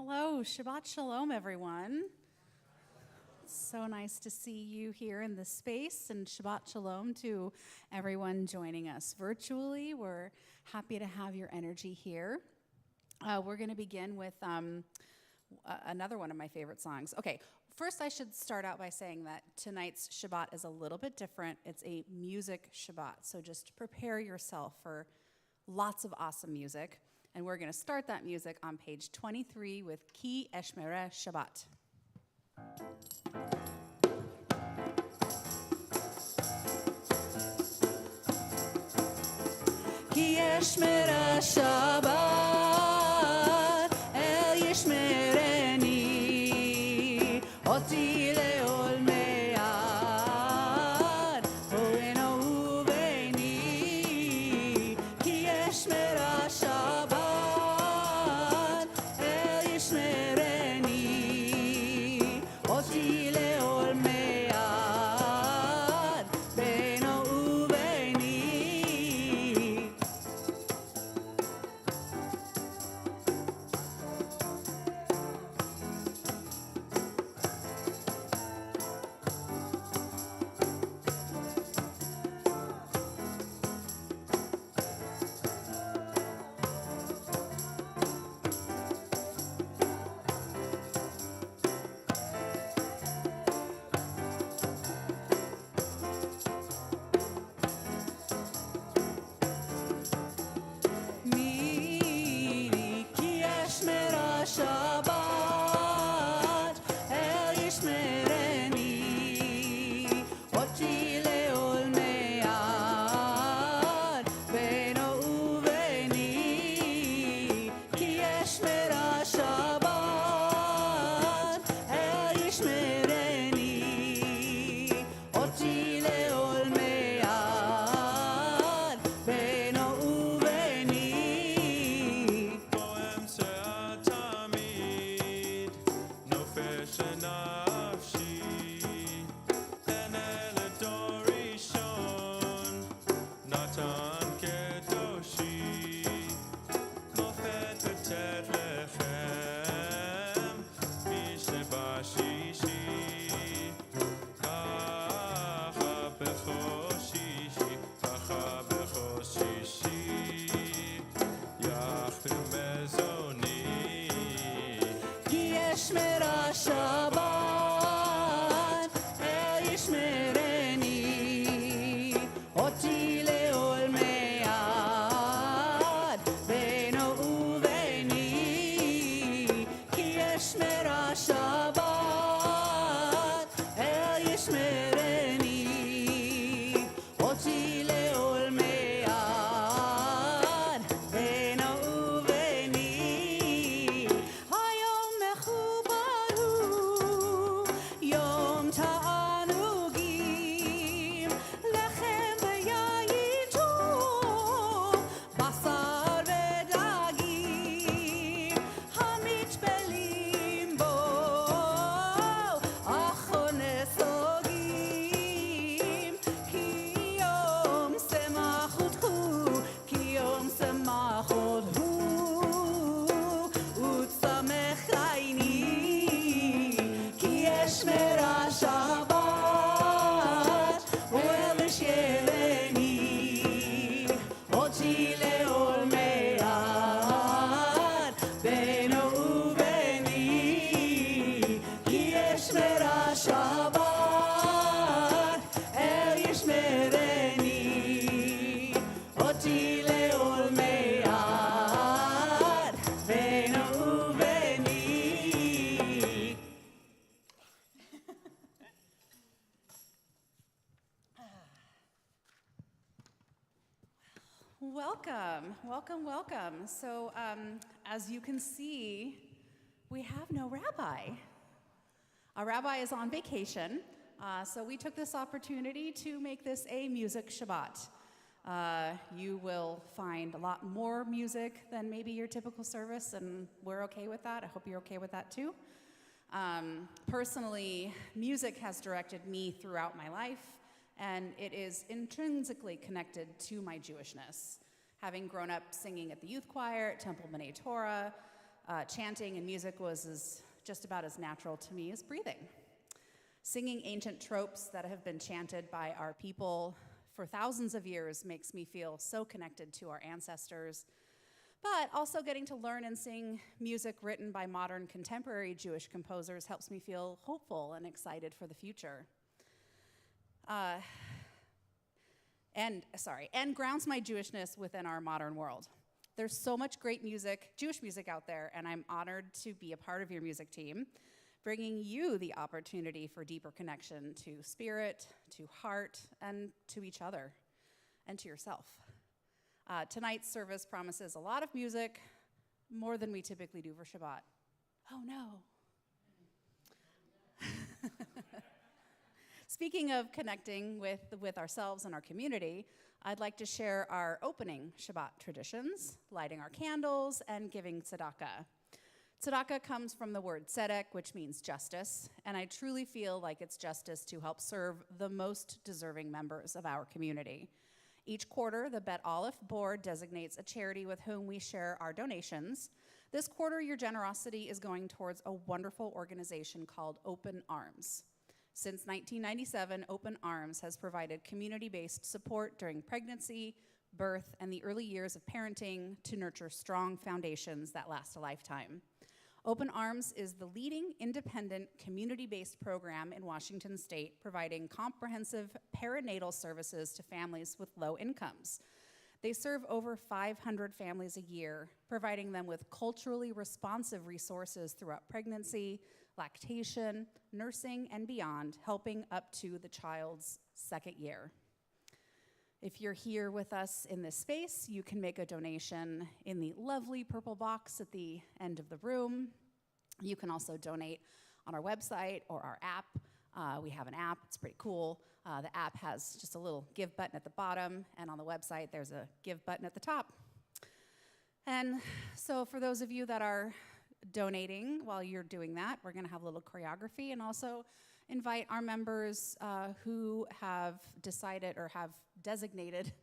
Hello, Shabbat Shalom, everyone. So nice to see you here in this space, and Shabbat Shalom to everyone joining us virtually. We're happy to have your energy here. We're going to begin with another one of my favorite songs. Okay, first I should start out by saying that tonight's Shabbat is a little bit different. It's a music Shabbat, so just prepare yourself for lots of awesome music. And we're going to start that music on page 23 with Ki Eshmereh Shabbat. Ki Eshmereh Shabbat El Yishmereni Oti Leol Me'ad Ho'eno Uveini Ki Eshmereh Shabbat Welcome. So, as you can see, we have no rabbi. Our rabbi is on vacation, so we took this opportunity to make this a music Shabbat. You will find a lot more music than maybe your typical service, and we're okay with that. I hope you're okay with that too. Personally, music has directed me throughout my life, and it is intrinsically connected to my Jewishness. Having grown up singing at the youth choir at Temple B'nai Torah, chanting and music was just about as natural to me as breathing. Singing ancient tropes that have been chanted by our people for thousands of years makes me feel so connected to our ancestors, but also getting to learn and sing music written by modern contemporary Jewish composers helps me feel hopeful and excited for the future. And grounds my Jewishness within our modern world. There's so much great music, Jewish music out there, and I'm honored to be a part of your music team, bringing you the opportunity for deeper connection to spirit, to heart, and to each other, and to yourself. Tonight's service promises a lot of music, more than we typically do for Shabbat. Oh no. Speaking of connecting with ourselves and our community, I'd like to share our opening Shabbat traditions, lighting our candles, and giving tzedakah. Tzedakah comes from the word tzedek, which means justice, and I truly feel like it's justice to help serve the most deserving members of our community. Each quarter, the Bet Aleph board designates a charity with whom we share our donations. This quarter, your generosity is going towards a wonderful organization called Open Arms. Since 1997, Open Arms has provided community-based support during pregnancy, birth, and the early years of parenting to nurture strong foundations that last a lifetime. Open Arms is the leading independent community-based program in Washington State, providing comprehensive perinatal services to families with low incomes. They serve over 500 families a year, providing them with culturally responsive resources throughout pregnancy, lactation, nursing, and beyond, helping up to the child's second year. If you're here with us in this space, you can make a donation in the lovely purple box at the end of the room. You can also donate on our website or our app. We have an app, it's pretty cool. The app has just a little give button at the bottom, and on the website, there's a give button at the top. And so for those of you that are donating while you're doing that, we're gonna have a little choreography and also invite our members who have decided or have designated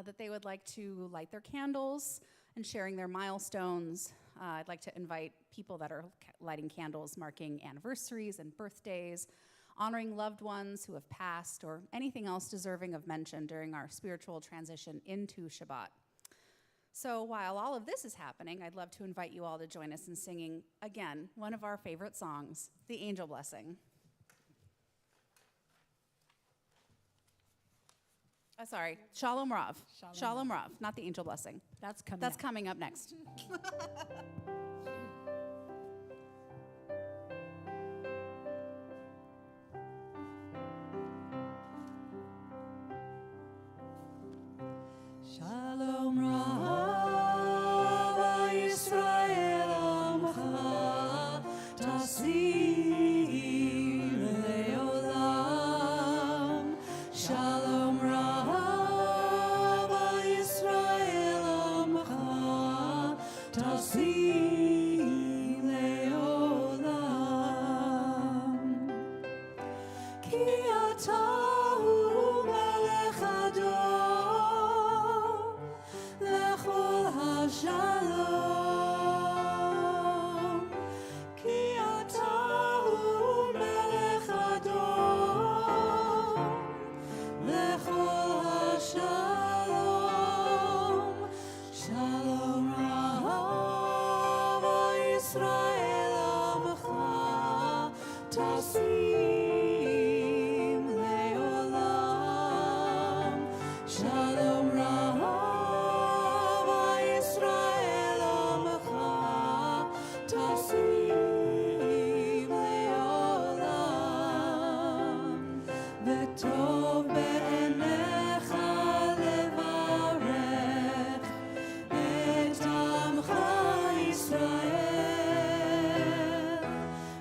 that they would like to light their candles and sharing their milestones. I'd like to invite people that are lighting candles marking anniversaries and birthdays, honoring loved ones who have passed, or anything else deserving of mention during our spiritual transition into Shabbat. So while all of this is happening, I'd love to invite you all to join us in singing, again, one of our favorite songs, The Angel Blessing. Sorry, Shalom Rav. Shalom Rav, not the Angel Blessing. That's coming up next. Shalom Rav Yisrael Amcha Tasim Leolam. Shalom Rav Yisrael Amcha Tasim Leolam. Ki atahu melech ador lechol hashalom. Ki atahu melech ador lechol hashalom. Shalom Rav Yisrael Amcha Tasim Leolam. Shalom Rav Yisrael Amcha Tasim Leolam. V'tov be'enecha levarech et amcha Yisrael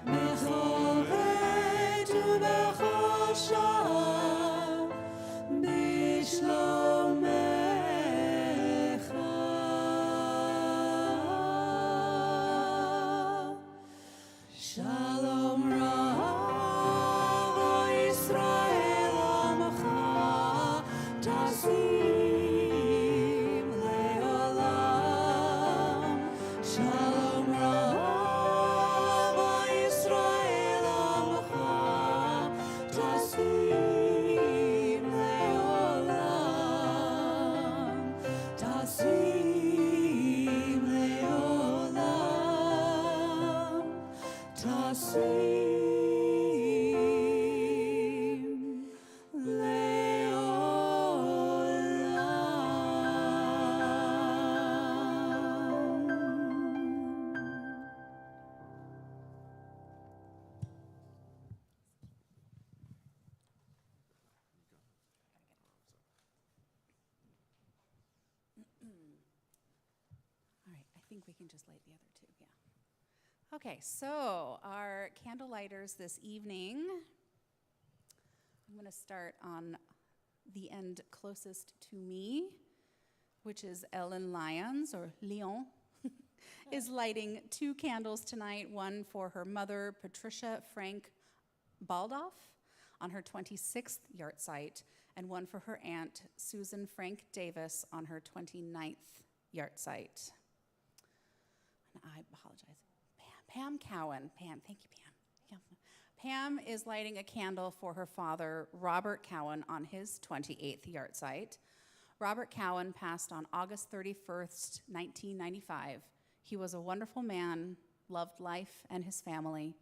bechol עת ובכל שעה בשלומך. Shalom Rav Yisrael think we can just light the other two, yeah. Okay, so our candle lighters this evening, I'm going to start on the end closest to me, which is Ellen Lyons, or Lyon, is lighting 2 candles tonight, one for her mother, Patricia Frank Baldoff, on her 26th yahrzeit, and one for her aunt, Susan Frank Davis, on her 29th yahrzeit. And I apologize. Pam Cowan. Pam, thank you, Pam. Yeah. Pam is lighting a candle for her father, Robert Cowan, on his 28th yahrzeit. Robert Cowan passed on August 31st, 1995. He was a wonderful man, loved life and his family.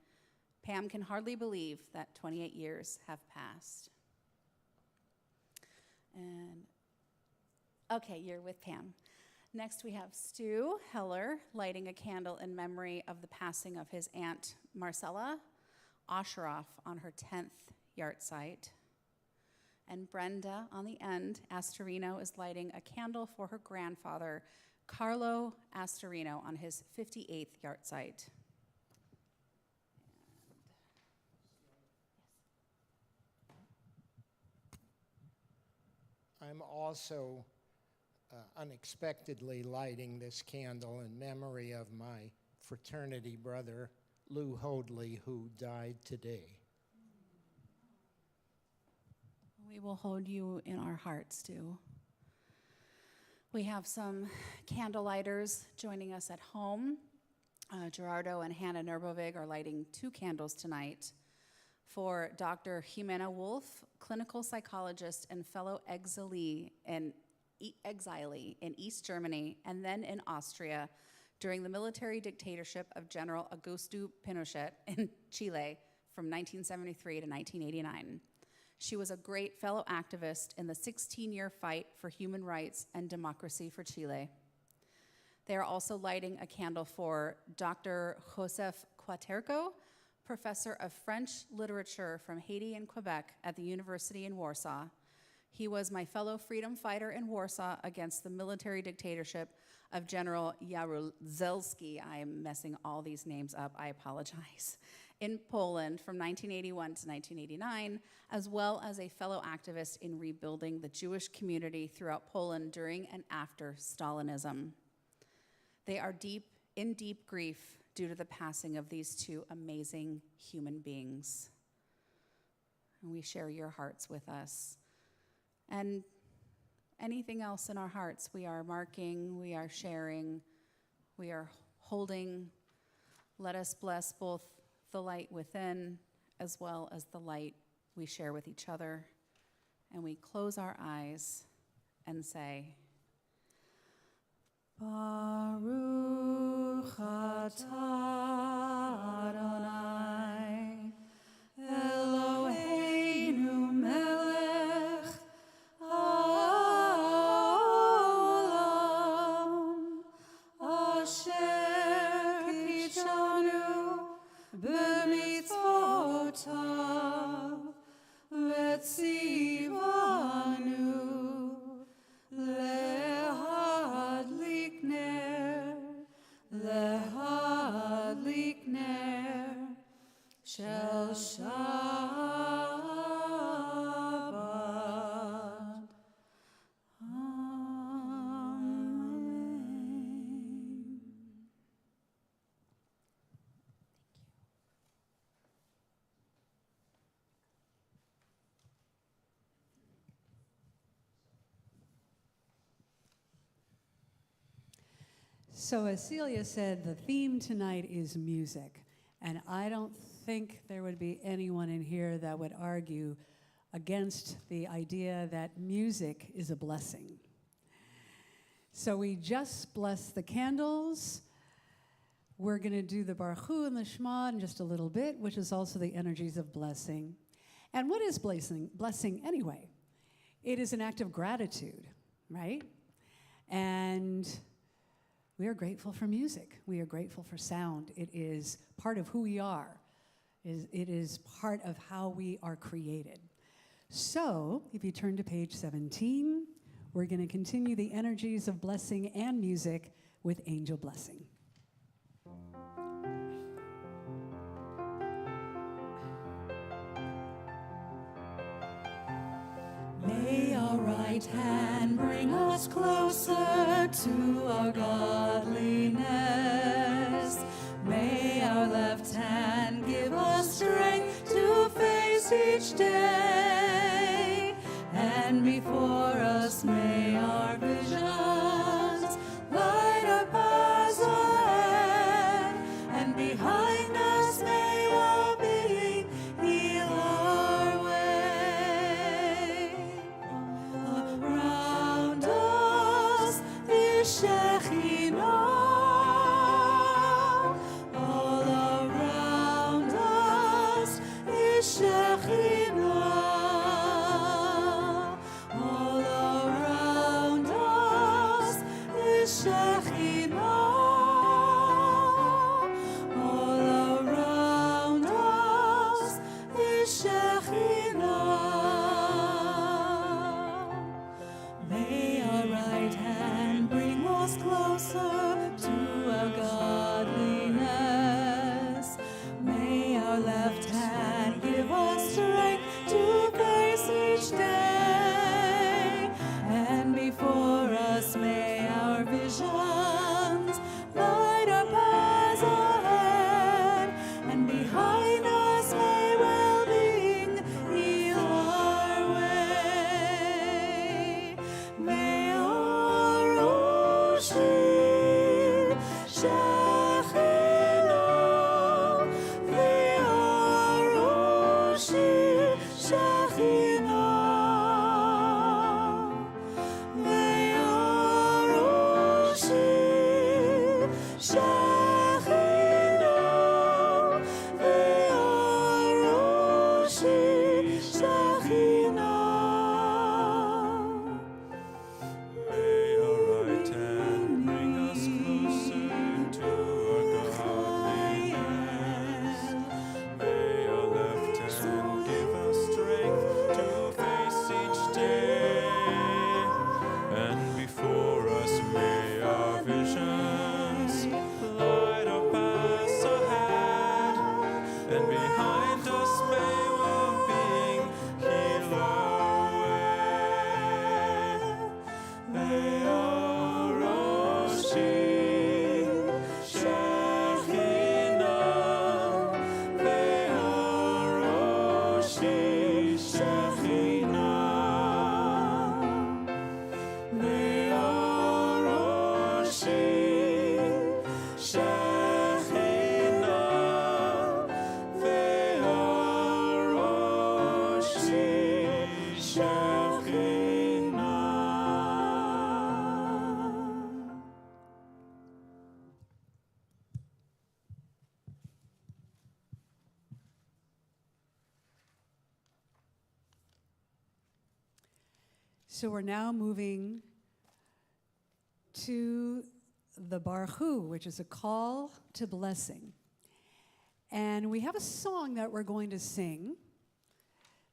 Pam can hardly believe that 28 years have passed. And, okay, you're with Pam. Next we have Stu Heller lighting a candle in memory of the passing of his aunt Marcella Osheroff on her 10th yahrzeit. And Brenda, on the end, Astorino, is lighting a candle for her grandfather, Carlo Astorino, on his 58th yahrzeit. I'm also unexpectedly lighting this candle in memory of my fraternity brother, Lou Hoadley, who died today. We will hold you in our hearts, too. We have some candle lighters joining us at home. Gerardo and Hannah Nerbovig are lighting 2 candles tonight for Dr. Jimena Wolf, clinical psychologist and fellow exilee in East Germany and then in Austria during the military dictatorship of General Augusto Pinochet in Chile from 1973 to 1989. She was a great fellow activist in the 16-year fight for human rights and democracy for Chile. They are also lighting a candle for Dr. Joseph Quaterco, professor of French literature from Haiti and Quebec at the University in Warsaw. He was my fellow freedom fighter in Warsaw against the military dictatorship of General Jaruzelski. I am messing all these names up, I apologize. In Poland from 1981 to 1989, as well as a fellow activist in rebuilding the Jewish community throughout Poland during and after Stalinism. They are in deep grief due to the passing of these 2 amazing human beings. And we share your hearts with us. And anything else in our hearts, we are marking, we are sharing, we are holding. Let us bless both the light within as well as the light we share with each other. And we close our eyes and say, Baruch atah Adonai, Eloheinu melech haolam, asher kitshanu b'mitzvotav v'tzivanu lehadlik ner shel Shabbat. Amen. So as Celia said, the theme tonight is music. And I don't think there would be anyone in here that would argue against the idea that music is a blessing. So we just bless the candles. We're going to do the Baruch Hu and the Shema in just a little bit, which is also the energies of blessing. And what is blessing? Blessing anyway. It is an act of gratitude, right? And we are grateful for music. We are grateful for sound. It is part of who we are. It is part of how we are created. So, if you turn to page 17, we're going to continue the energies of blessing and music with Angel Blessing. May our right hand bring us closer to our godliness. May our left hand give us strength to face each day. And before us may our visions light our paths ahead. And behind us may well-being heal our way. Around us is Shekhinah. All around us is Shekhinah. All around us is Shekhinah. All around us is Shekhinah. May our right hand bring us closer to our godliness. May our left hand give us strength to face each day. And before us may our visions light our paths ahead. And behind us may well-being heal our way. May our Roshi Shekhinah, may our Roshi Shekhinah, may our Roshi Shekhinah, may our Roshi Shekhinah. May our right hand bring us closer to our godliness. May our left hand give us strength to face each day. And before us may our visions light our paths ahead. And behind us may well-being heal our way. May our Roshi Shekhinah, may our Roshi Shekhinah, may our Roshi Shekhinah, may our Roshi Shekhinah. So we're now moving to the Baruch Hu, which is a call to blessing. And we have a song that we're going to sing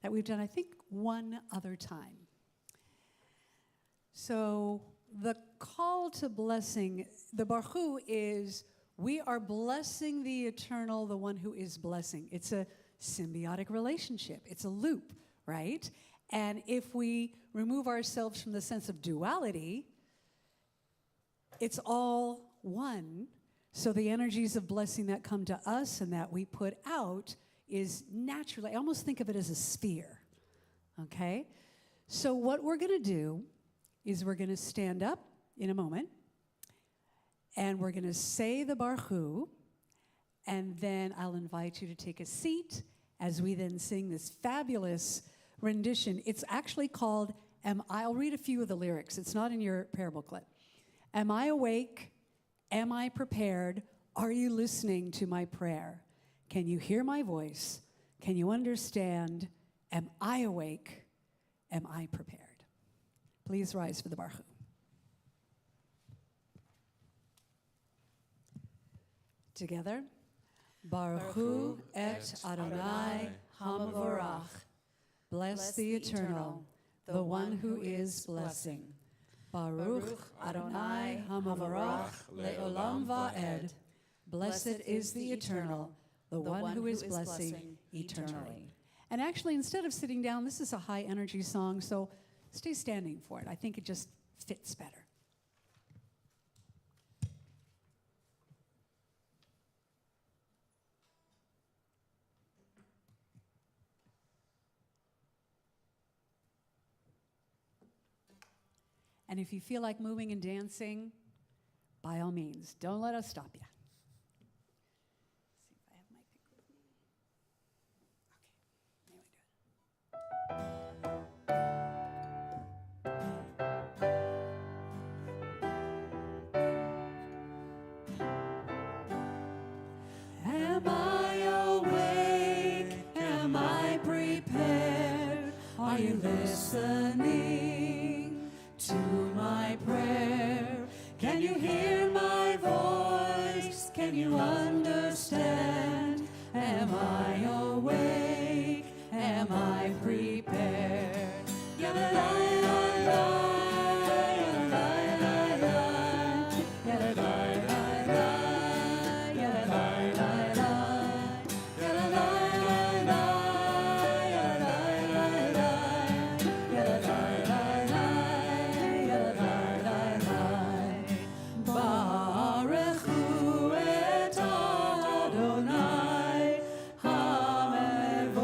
that we've done, I think, one other time. So the call to blessing, the Baruch Hu is, we are blessing the eternal, the one who is blessing. It's a symbiotic relationship. It's a loop, right? And if we remove ourselves from the sense of duality, it's all one. So the energies of blessing that come to us and that we put out is naturally, I almost think of it as a sphere, okay? So what we're going to do is we're going to stand up in a moment, and we're going to say the Baruch Hu, and then I'll invite you to take a seat as we then sing this fabulous rendition. It's actually called, I'll read a few of the lyrics. It's not in your prayer booklet. Am I awake? Am I prepared? Are you listening to my prayer? Can you hear my voice? Can you understand? Am I awake? Am I prepared? Please rise for the Baruch Hu. Together. Baruch Hu et Adonai Hamavorach. Bless the eternal, the one who is blessing. Baruch Adonai Hamavarach Le'olam Va'ed. Blessed is the Eternal, the one who is blessing eternally. And actually, instead of sitting down, this is a high energy song, so stay standing for it. I think it just fits better. And if you feel like moving and dancing, by all means, don't let us stop you. See if I have my pick with me. Okay, anyway, do it. Am I awake? Am I prepared? Are you listening to my prayer? Can you hear my voice? Can you understand? Am I awake? Am I prepared? Baruch hu et Adonai hamevorach.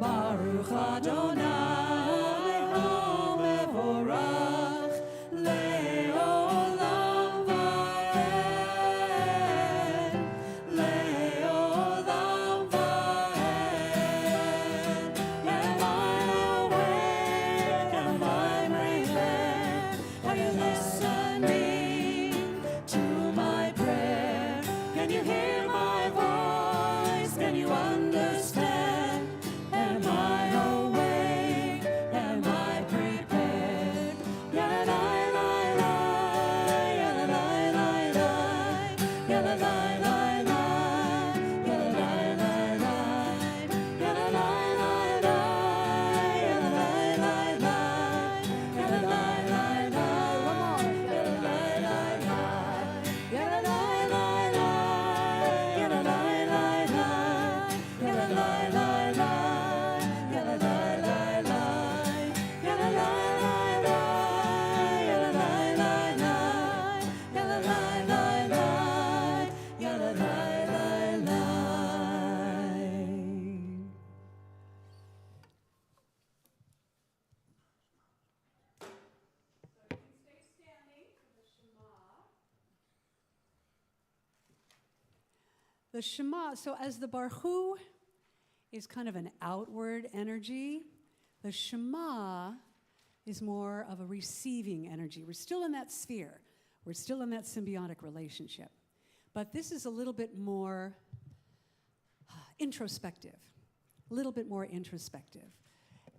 Baruch Adonai hamevorach le'olam va'ed. Le'olam va'ed. Am I awake? Am I prepared? Are you listening to my prayer? Can you hear my voice? Can you understand? Am I awake? Am I prepared? Yadadai-lai-lai, yadadai-lai-lai, yadadai-lai-lai, yadadai-lai-lai, yadadai-lai-lai, yadadai-lai-lai, yadadai-lai-lai. One more. Yadadai-lai-lai, yadadai-lai-lai, yadadai-lai-lai, yadadai-lai-lai, yadadai-lai-lai, yadadai-lai-lai, yadadai-lai-lai, yadadai-lai-lai. The Shema, so as the Baruch is kind of an outward energy, the Shema is more of a receiving energy. We're still in that sphere. We're still in that symbiotic relationship. But this is a little bit more introspective, a little bit more introspective.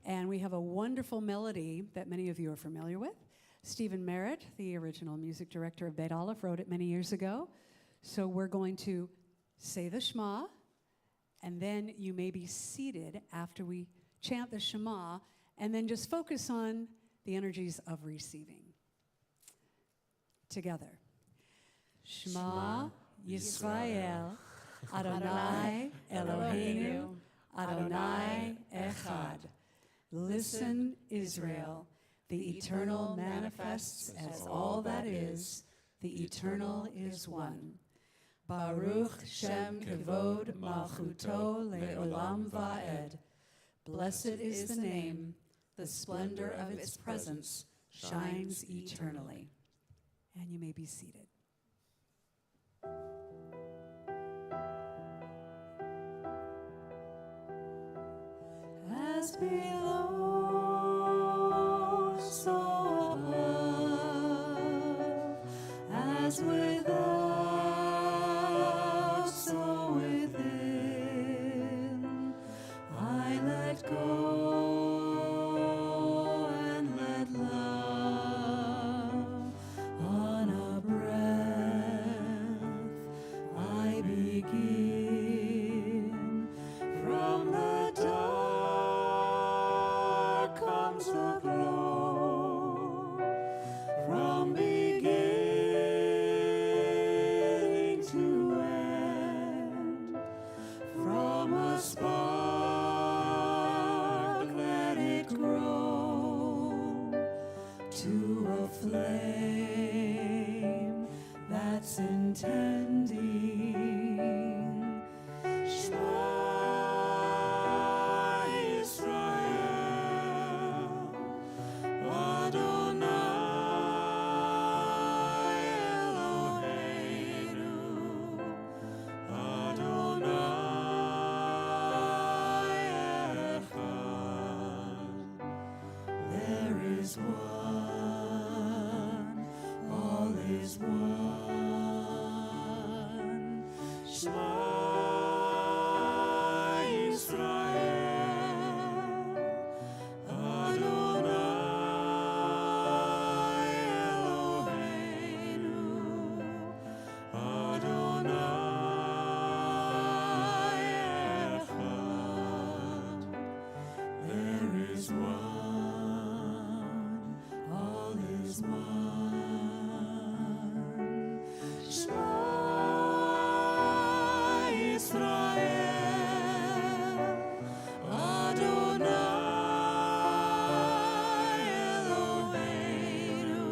And we have a wonderful melody that many of you are familiar with. Stephen Merritt, the original music director of Beit Aleph, wrote it many years ago. So we're going to say the Shema, and then you may be seated after we chant the Shema, and then just focus on the energies of receiving. Together. Shema Yisrael, Adonai Eloheinu, Adonai Echad. Listen, Israel, the eternal manifests as all that is, the eternal is one. Baruch Shem Kevod Malchuto Le'olam Va'ed. Blessed is the name, the splendor of its presence shines eternally. And you may be seated. As below, so above, as without, so within, I let go and let love on a breath. I begin from the dark comes a flame that's intending. Shema Yisrael, Adonai Eloheinu, Adonai Echad. There is one, all is one. Shema Yisrael, Adonai Eloheinu, Adonai Echad. There is one, all is one. Shema Yisrael, Adonai Eloheinu,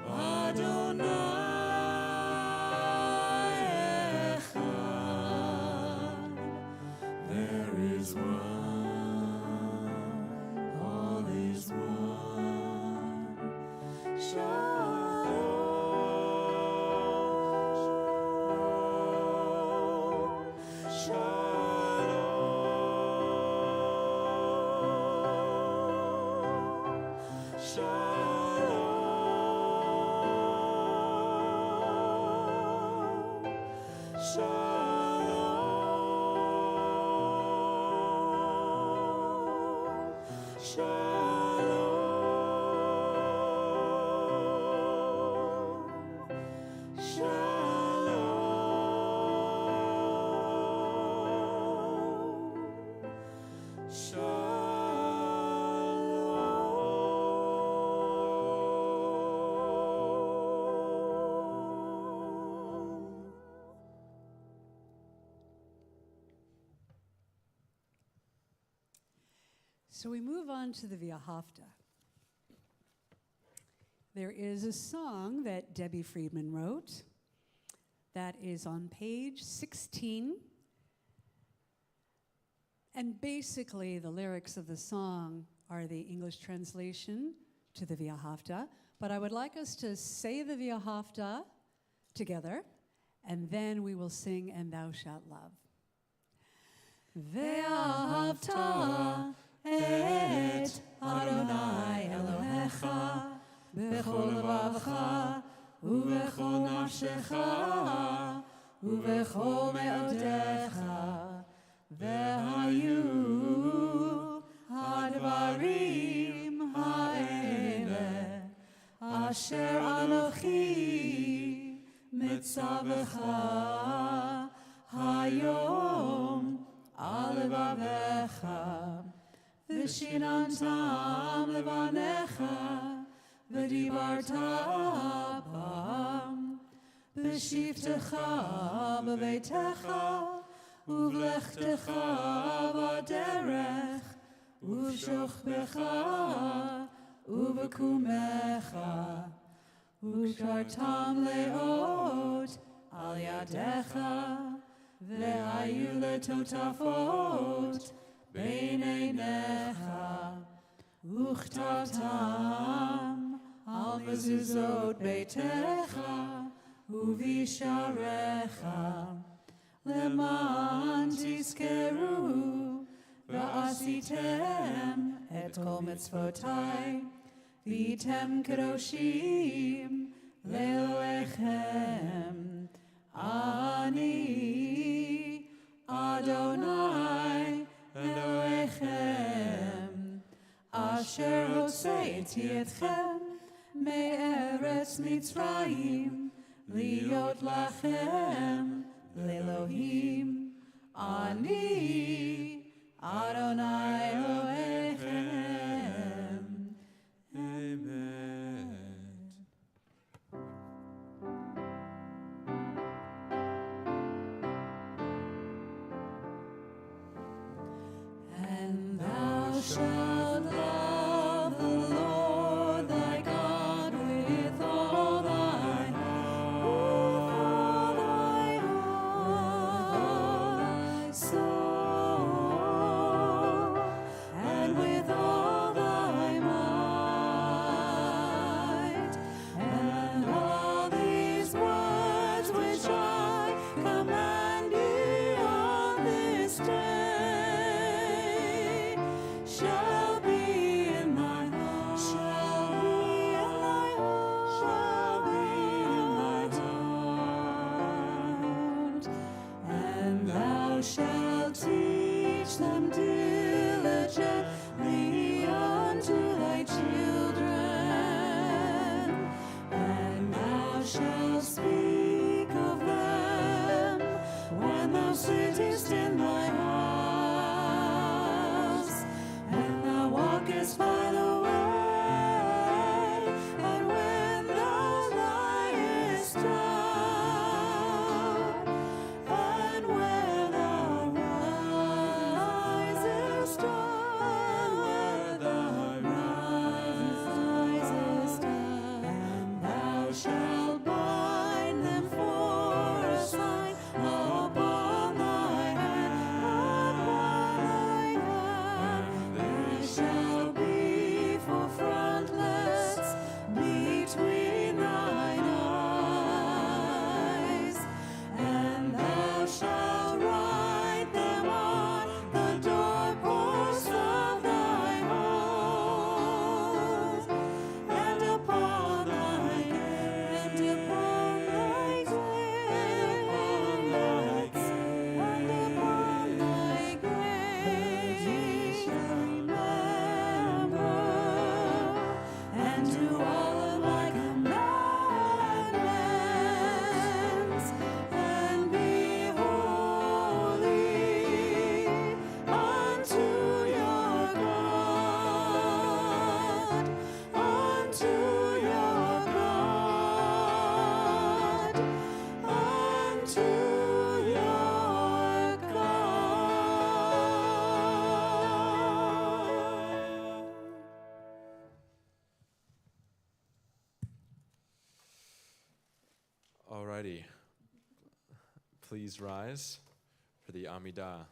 Adonai Echad. There is one, all is one. Shalom, shalom, shalom, So we move on to the Viahafta. There is a song that Debbie Friedman wrote that is on page 16. And basically, the lyrics of the song are the English translation to the Viahafta. But I would like us to say the Viahafta together, and then we will sing And Thou Shalt Love. Ve'ahavta et Adonai Elohecha bechol levavcha ubechol nafshecha ubechol me'odecha ve'hayu hadvarim ha'ele asher anochi mitzavecha hayom al levavecha V'shinantam levanecha, v'dibarta bam, v'shivtecha b'veitecha, uv'lechtecha b'derech, uv'shochbecha, uv'kumecha, uv'shartam leot al yadecha, ve'ayu letotafot, Bein einecha, uchtatam, al mezuzot beitecha, uvisharecha, leman tizkeru, va'asitem et kol mitzvotai, v'item kadoshim, le'elohechem, ani, Adonai, Elohechem, asher hosei'ti etchem me'eretz Mitzrayim, liot lachem le'Elohim, ani Adonai Elohechem. Amen. And thou shalt love the Lord thy God shall be in thy heart, shall be in thy heart, shall be in thy heart, and thou shalt teach them diligently unto thy children, and thou shalt speak of them when thou sittest in thy house, and thou walkest by the way, and when thou liest down, and when thou risest up, and when thou risest up, and thou shalt bind them for a sign upon thy hand, they shall be for frontlets between thine eyes, and thou shalt write them on the doorposts of thy house, and upon thy gates, and upon thy gates, and upon thy gates ye shall remember, and do all of my commandments, and be holy unto your God, unto your God, unto your God. Alrighty. Please rise for the Amidah.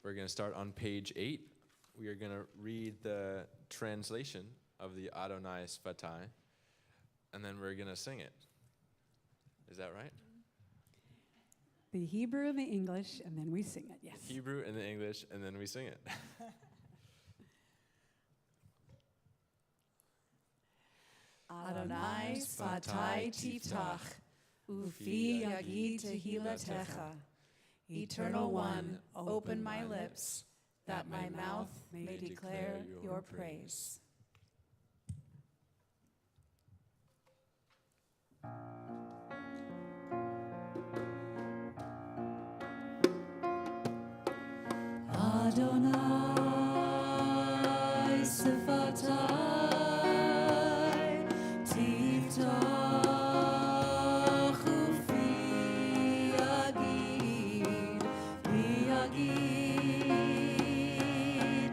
We're going to start on page 8. We are going to read the translation of the Adonai Sfatai, and then we're going to sing it. Is that right? The Hebrew and the English, and then we sing it, yes. Hebrew and the English, and then we sing it. Adonai Sfatai Tiftach, Ufi Yagi Tehilatecha. Eternal One, open my lips, that my mouth may declare your praise. Adonai Sfatai Tiftach Ufi Yagid V'yagid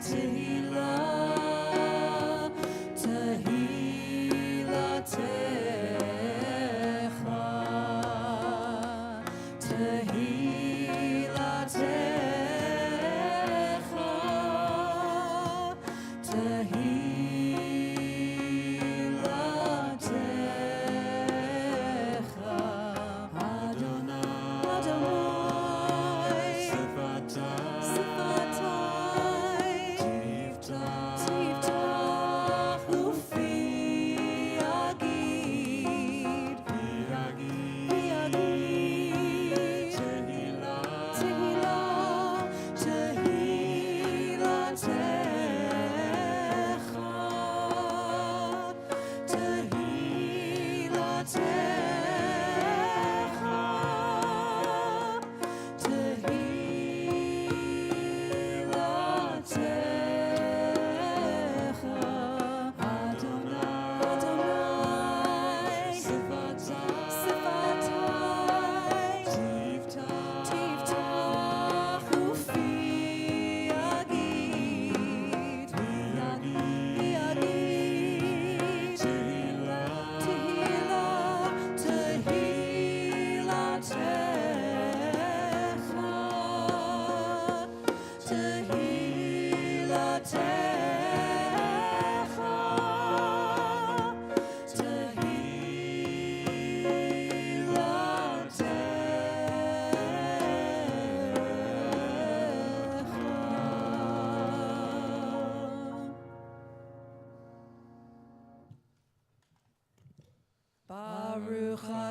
Tehillah Tehilatecha Tehilatecha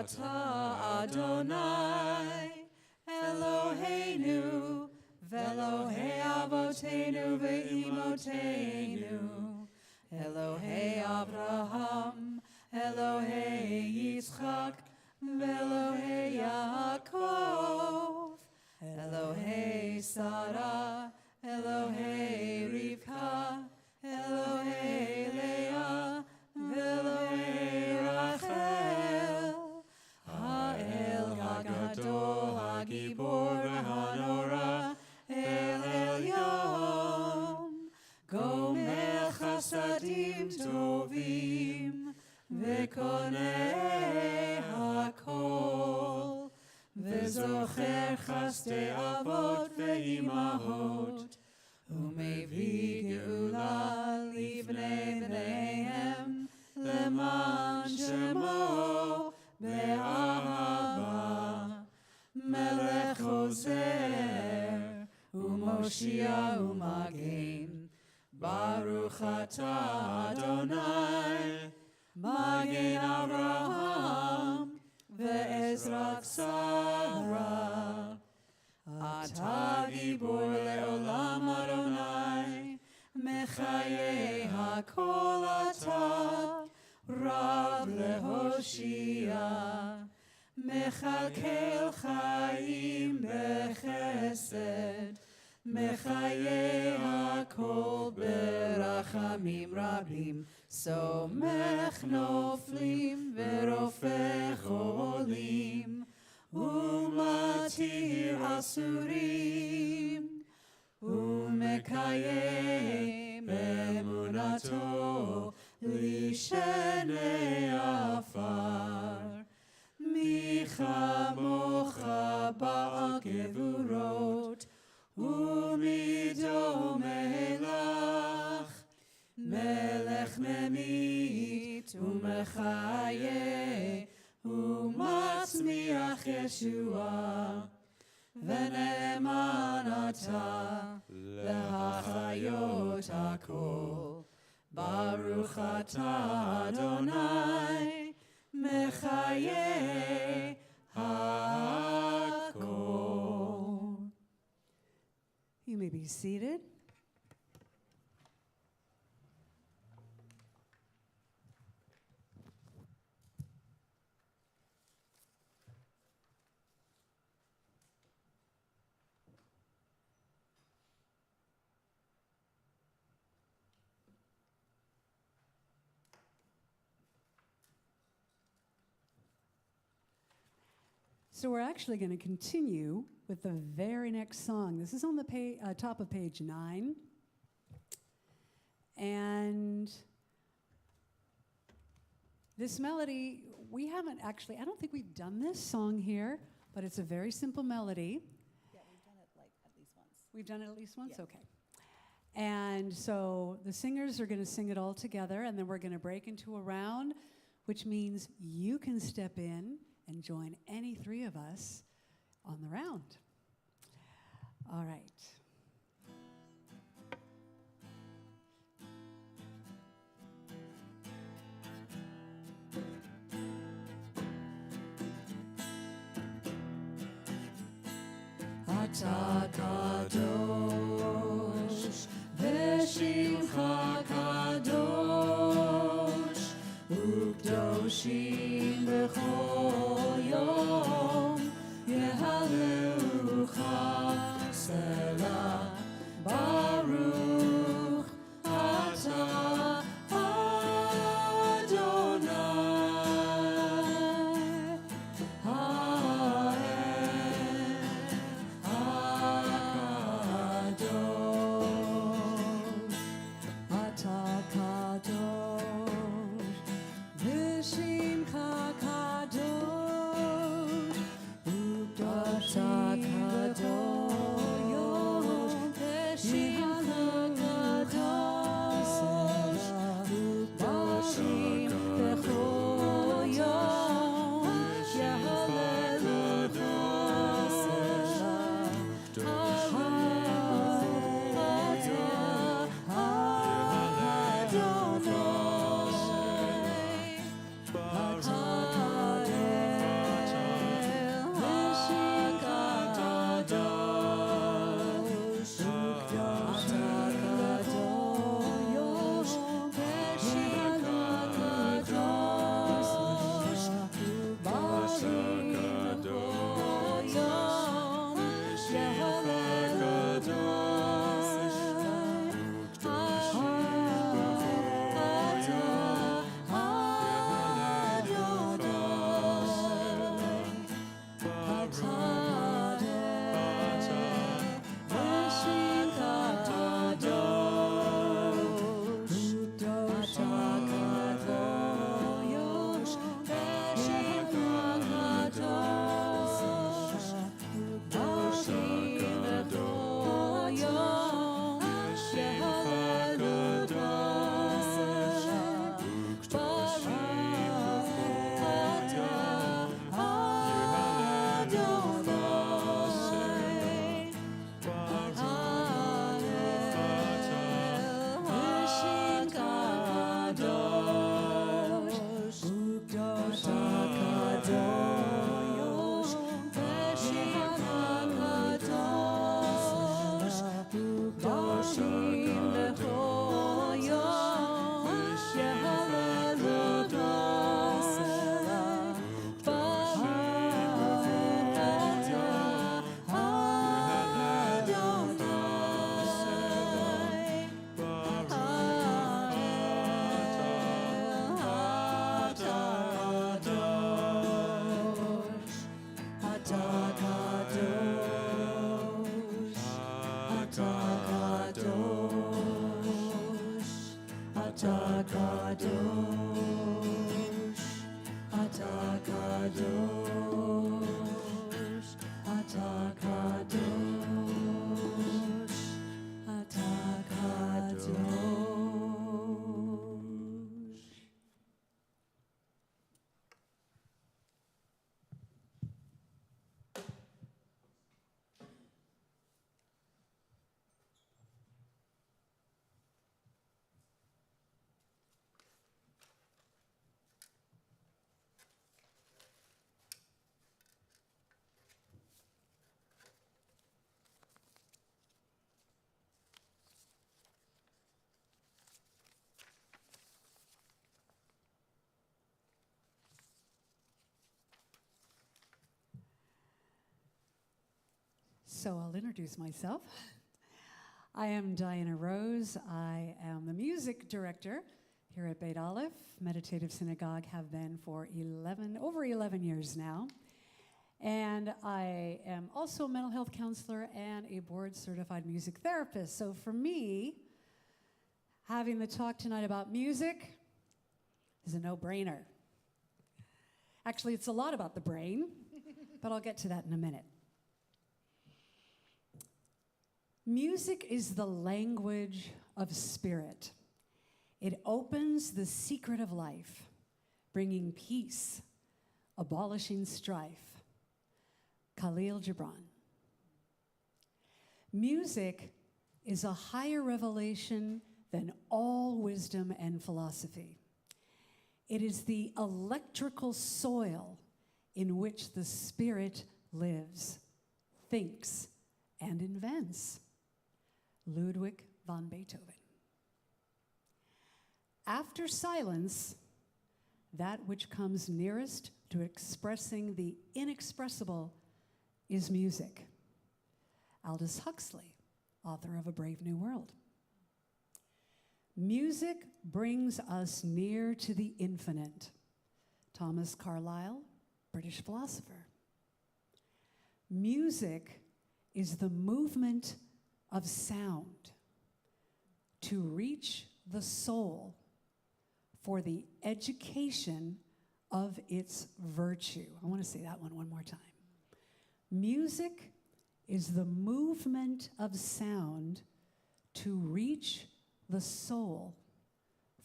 Ata Adonai Eloheinu Velohei Avotenu Ve'imotenu Elohei Abraham Elohei Yitzchak Velohei Yaakov Elohei Sarah Elohei Rivka Elohei Leah Velohei Rachel Ha'el HaGadol HaGibor VeHanora El Elyon Gomer Chasadim Tovim Vekonei HaKol Vezocher Chasdei Avot Ve'imahot Umevi Geula Livnei Bneihem Leman Shemo Be'ahava Melech Ozer Umoshia Umagen Baruch Ata Adonai Magen Avraham Ve'ezrat Sarah Ata Gibor Le'olam Adonai Mechayei HaKol Ata Rav Lehoshia Mechalkel Chaim Bechesed Mechayei HaKol Berachamim Rabim Somech Noflim Verofech Olim Umatir Asurim Umekayem Emunato Lishenei Afar Micha Mocha Ba'al Gevurot Umido Melach Melech Memit Umechaye Umatzmiach Yeshua V'ne'eman ata L'hachayot hakol Baruch ata Adonai Mechayei hakol. You may be seated. So we're actually going to continue with the very next song. This is on the top of page 9. And this melody, we haven't actually, I don't think we've done this song here, but it's a very simple melody. Yeah, we've done it like at least once. We've done it at least once? Yeah. Okay. And so the singers are going to sing it all together, and then we're going to break into a round, which means you can step in and join any three of us on the round. All right. Ata kadosh, v'shimcha kadosh, ukdoshim b'chol yom, yehallelucha selah, baruch ata Adonai. kadosh, ata kadosh, ata kadosh, ata kadosh. So I'll introduce myself. I am Diana Rose. I am the music director here at Beit Aleph Meditative Synagogue, have been for over 11 years now. And I am also a mental health counselor and a board-certified music therapist. So for me, having the talk tonight about music is a no-brainer. Actually, it's a lot about the brain, but I'll get to that in a minute. Music is the language of spirit. It opens the secret of life, bringing peace, abolishing strife. Khalil Gibran. Music is a higher revelation than all wisdom and philosophy. It is the electrical soil in which the spirit lives, thinks, and invents. Ludwig van Beethoven. After silence, that which comes nearest to expressing the inexpressible is music. Aldous Huxley, author of A Brave New World. Music brings us near to the infinite. Thomas Carlyle, British philosopher. Music is the movement of sound to reach the soul for the education of its virtue. I want to say that one more time. Music is the movement of sound to reach the soul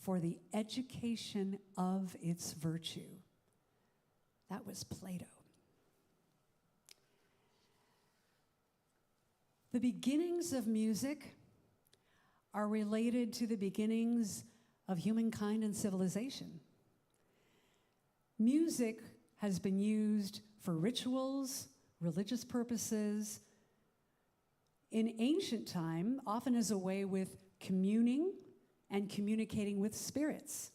for the education of its virtue. That was Plato. The beginnings of music are related to the beginnings of humankind and civilization. Music has been used for rituals, religious purposes. In ancient time, often as a way with communing and communicating with spirits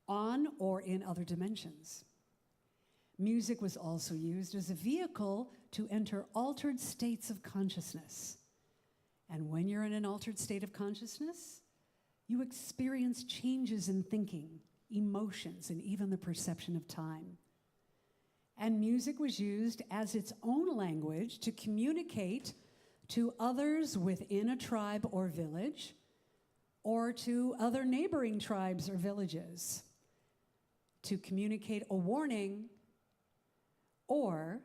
on or in other dimensions. Music was also used as a vehicle to enter altered states of consciousness. And when you're in an altered state of consciousness, you experience changes in thinking, emotions, and even the perception of time. And music was used as its own language to communicate to others within a tribe or village, or to other neighboring tribes or villages, to communicate a warning, or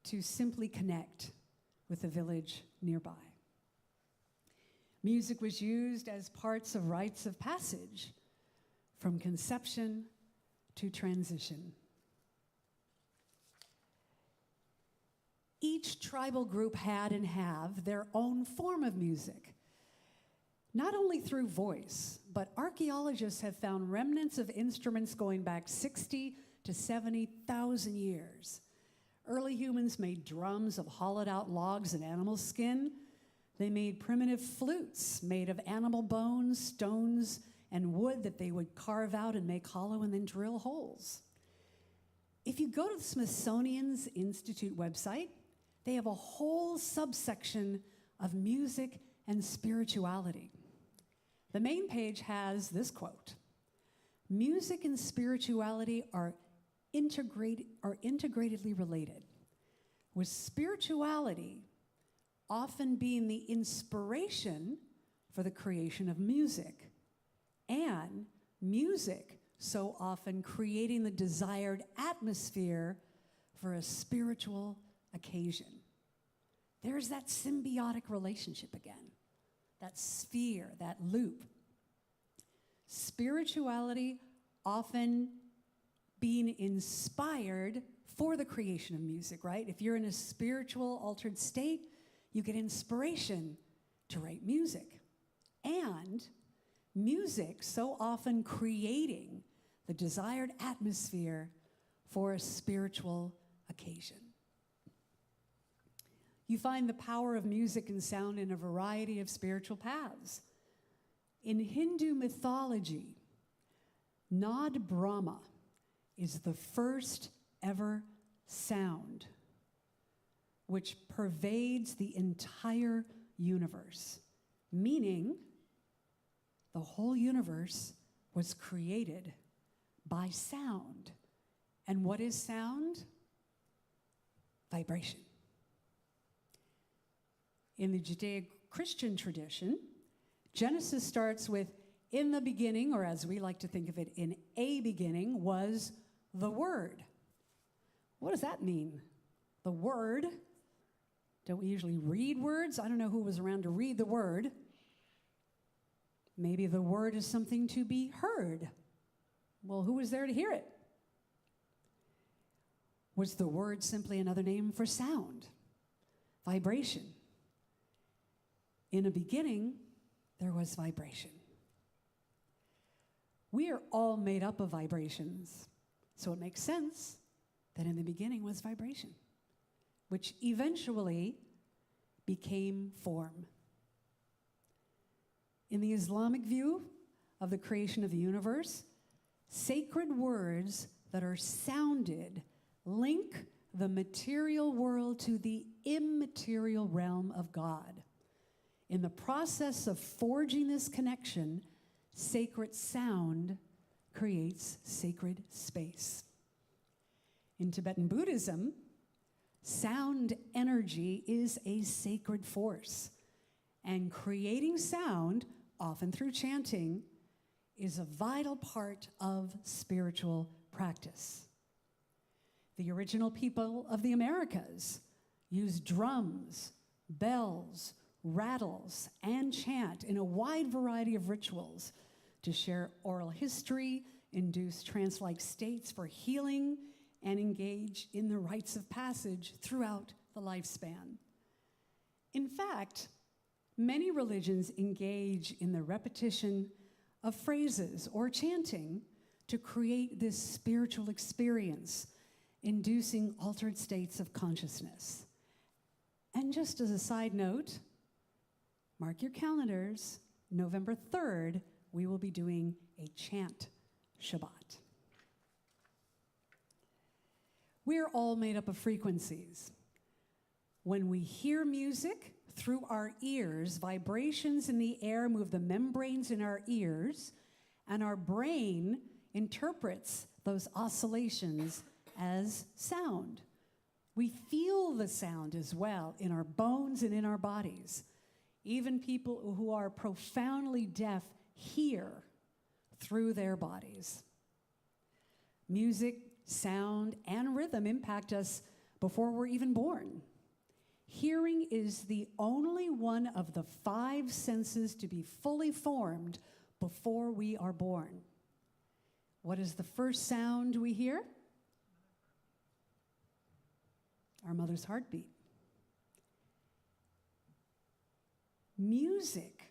to simply connect with the village nearby. Music was used as parts of rites of passage, from conception to transition. Each tribal group had and have their own form of music, not only through voice, but archaeologists have found remnants of instruments going back 60 to 70,000 years. Early humans made drums of hollowed out logs and animal skin. They made primitive flutes made of animal bones, stones, and wood that they would carve out and make hollow and then drill holes. If you go to the Smithsonian's Institute website, they have a whole subsection of music and spirituality. The main page has this quote: "Music and spirituality are integratedly related, with spirituality often being the inspiration for the creation of music, and music so often creating the desired atmosphere for a spiritual occasion. There's that symbiotic relationship again, that sphere, that loop. Spirituality often being inspired for the creation of music, right? If you're in a spiritual altered state, you get inspiration to write music. And music so often creating the desired atmosphere for a spiritual occasion. You find the power of music and sound in a variety of spiritual paths. In Hindu mythology, Nod Brahma is the first ever sound which pervades the entire universe, meaning the whole universe was created by sound. And what is sound? Vibration. In the Judeo-Christian tradition, Genesis starts with, in the beginning, or as we like to think of it, in a beginning, was the Word. What does that mean? The Word? Don't we usually read words? I don't know who was around to read the Word. Maybe the Word is something to be heard. Well, who was there to hear it? Was the Word simply another name for sound? Vibration. In a beginning, there was vibration. We are all made up of vibrations, so it makes sense that in the beginning was vibration, which eventually became form. In the Islamic view of the creation of the universe, sacred words that are sounded link the material world to the immaterial realm of God. In the process of forging this connection, sacred sound creates sacred space. In Tibetan Buddhism, sound energy is a sacred force, and creating sound, often through chanting, is a vital part of spiritual practice. The original people of the Americas used drums, bells, rattles, and chant in a wide variety of rituals to share oral history, induce trance-like states for healing, and engage in the rites of passage throughout the lifespan. In fact, many religions engage in the repetition of phrases or chanting to create this spiritual experience, inducing altered states of consciousness. And just as a side note, mark your calendars, November 3rd, we will be doing a chant Shabbat. We're all made up of frequencies. When we hear music through our ears, vibrations in the air move the membranes in our ears, and our brain interprets those oscillations as sound. We feel the sound as well in our bones and in our bodies. Even people who are profoundly deaf hear through their bodies. Music, sound, and rhythm impact us before we're even born. Hearing is the only one of the 5 senses to be fully formed before we are born. What is the first sound we hear? Our mother's heartbeat. Music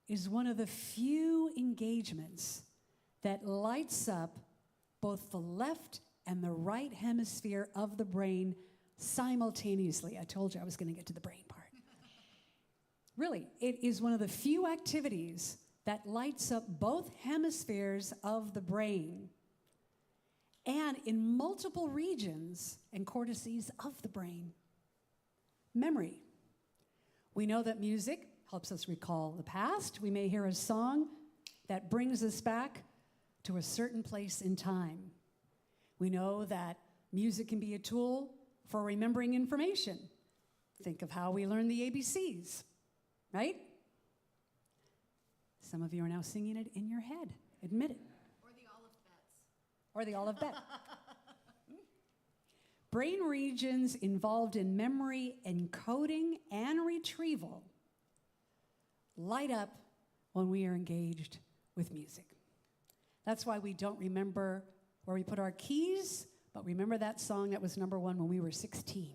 is one of the few engagements that lights up both the left and the right hemisphere of the brain simultaneously. I told you I was going to get to the brain part. Really, it is one of the few activities that lights up both hemispheres of the brain and in multiple regions and cortices of the brain. Memory. We know that music helps us recall the past. We may hear a song that brings us back to a certain place in time. We know that music can be a tool for remembering information. Think of how we learn the ABCs, right? Some of you are now singing it in your head. Admit it. Or the olive beds. Brain regions involved in memory encoding and retrieval light up when we are engaged with music. That's why we don't remember where we put our keys, but remember that song that was number 1 when we were 16.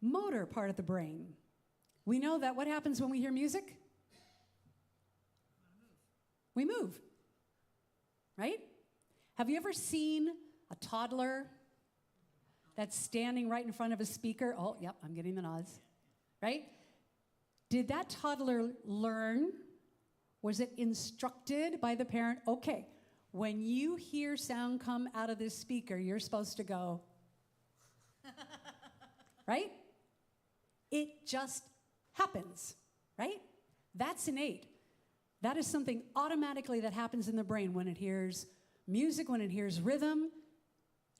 Motor part of the brain. We know that what happens when we hear music? We move. Right? Have you ever seen a toddler that's standing right in front of a speaker? Oh, yep, I'm getting the nods. Right? Did that toddler learn? Was it instructed by the parent? Okay, when you hear sound come out of this speaker, you're supposed to go. Right? It just happens, right? That's innate. That is something automatically that happens in the brain when it hears music, when it hears rhythm.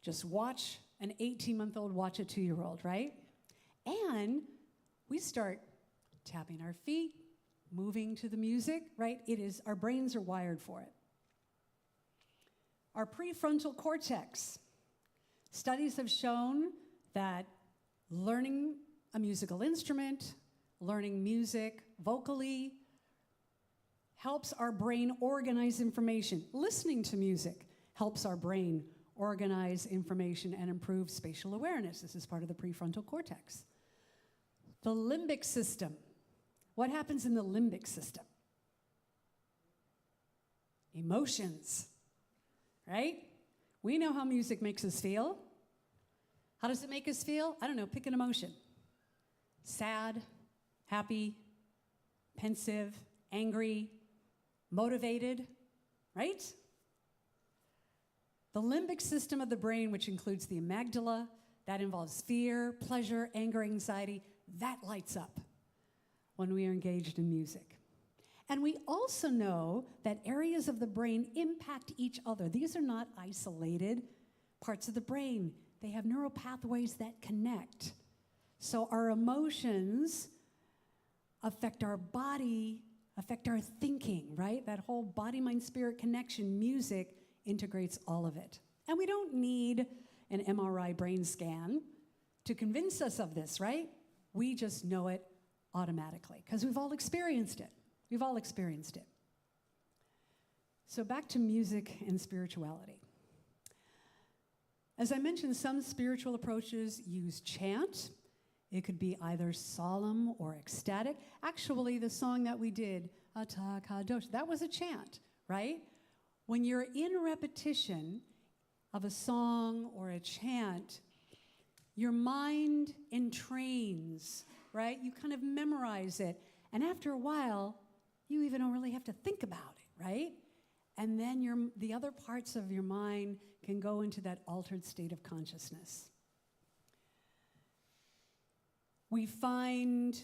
Just watch an 18-month-old watch a 2-year-old, right? And we start tapping our feet, moving to the music, right? Our brains are wired for it. Our prefrontal cortex. Studies have shown that learning a musical instrument, learning music vocally, helps our brain organize information. Listening to music helps our brain organize information and improve spatial awareness. This is part of the prefrontal cortex. The limbic system. What happens in the limbic system? Emotions, right? We know how music makes us feel. How does it make us feel? I don't know, pick an emotion. Sad, happy, pensive, angry, motivated, right? The limbic system of the brain, which includes the amygdala, that involves fear, pleasure, anger, anxiety, that lights up when we are engaged in music. And we also know that areas of the brain impact each other. These are not isolated parts of the brain. They have neural pathways that connect. So our emotions affect our body, affect our thinking, right? That whole body-mind-spirit connection, music integrates all of it. And we don't need an MRI brain scan to convince us of this, right? We just know it automatically because we've all experienced it. We've all experienced it. So back to music and spirituality. As I mentioned, some spiritual approaches use chant. It could be either solemn or ecstatic. Actually, the song that we did, Ata Kadosh, that was a chant, right? When you're in repetition of a song or a chant, your mind entrains, right? You kind of memorize it. And after a while, you even don't really have to think about it, right? And then the other parts of your mind can go into that altered state of consciousness. We find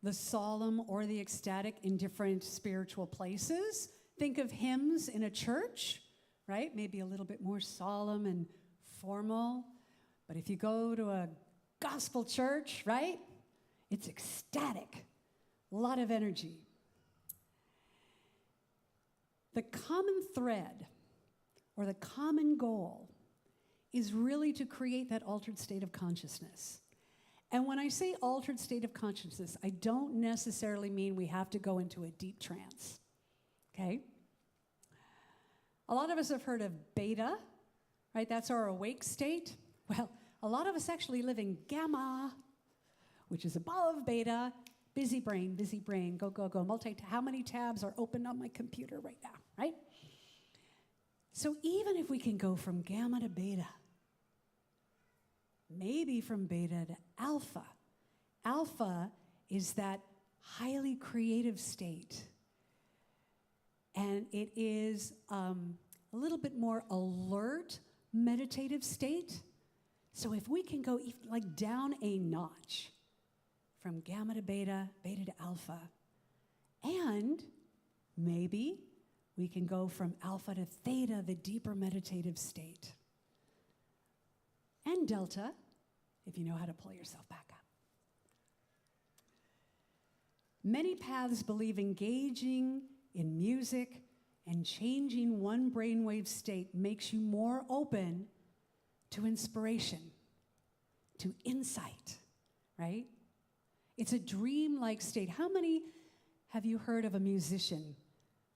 the solemn or the ecstatic in different spiritual places. Think of hymns in a church, right? Maybe a little bit more solemn and formal. But if you go to a gospel church, right? It's ecstatic, a lot of energy. The common thread or the common goal is really to create that altered state of consciousness. And when I say altered state of consciousness, I don't necessarily mean we have to go into a deep trance, okay? A lot of us have heard of beta, right? That's our awake state. Well, a lot of us actually live in gamma, which is above beta. Busy brain, go, go, go. How many tabs are open on my computer right now, right? So even if we can go from gamma to beta, maybe from beta to alpha. Alpha is that highly creative state. And it is a little bit more alert, meditative state. So if we can go like down a notch from gamma to beta, beta to alpha, and maybe we can go from alpha to theta, the deeper meditative state. And delta, if you know how to pull yourself back up. Many paths believe engaging in music and changing one brainwave state makes you more open to inspiration, to insight, right? It's a dream-like state. How many have you heard of a musician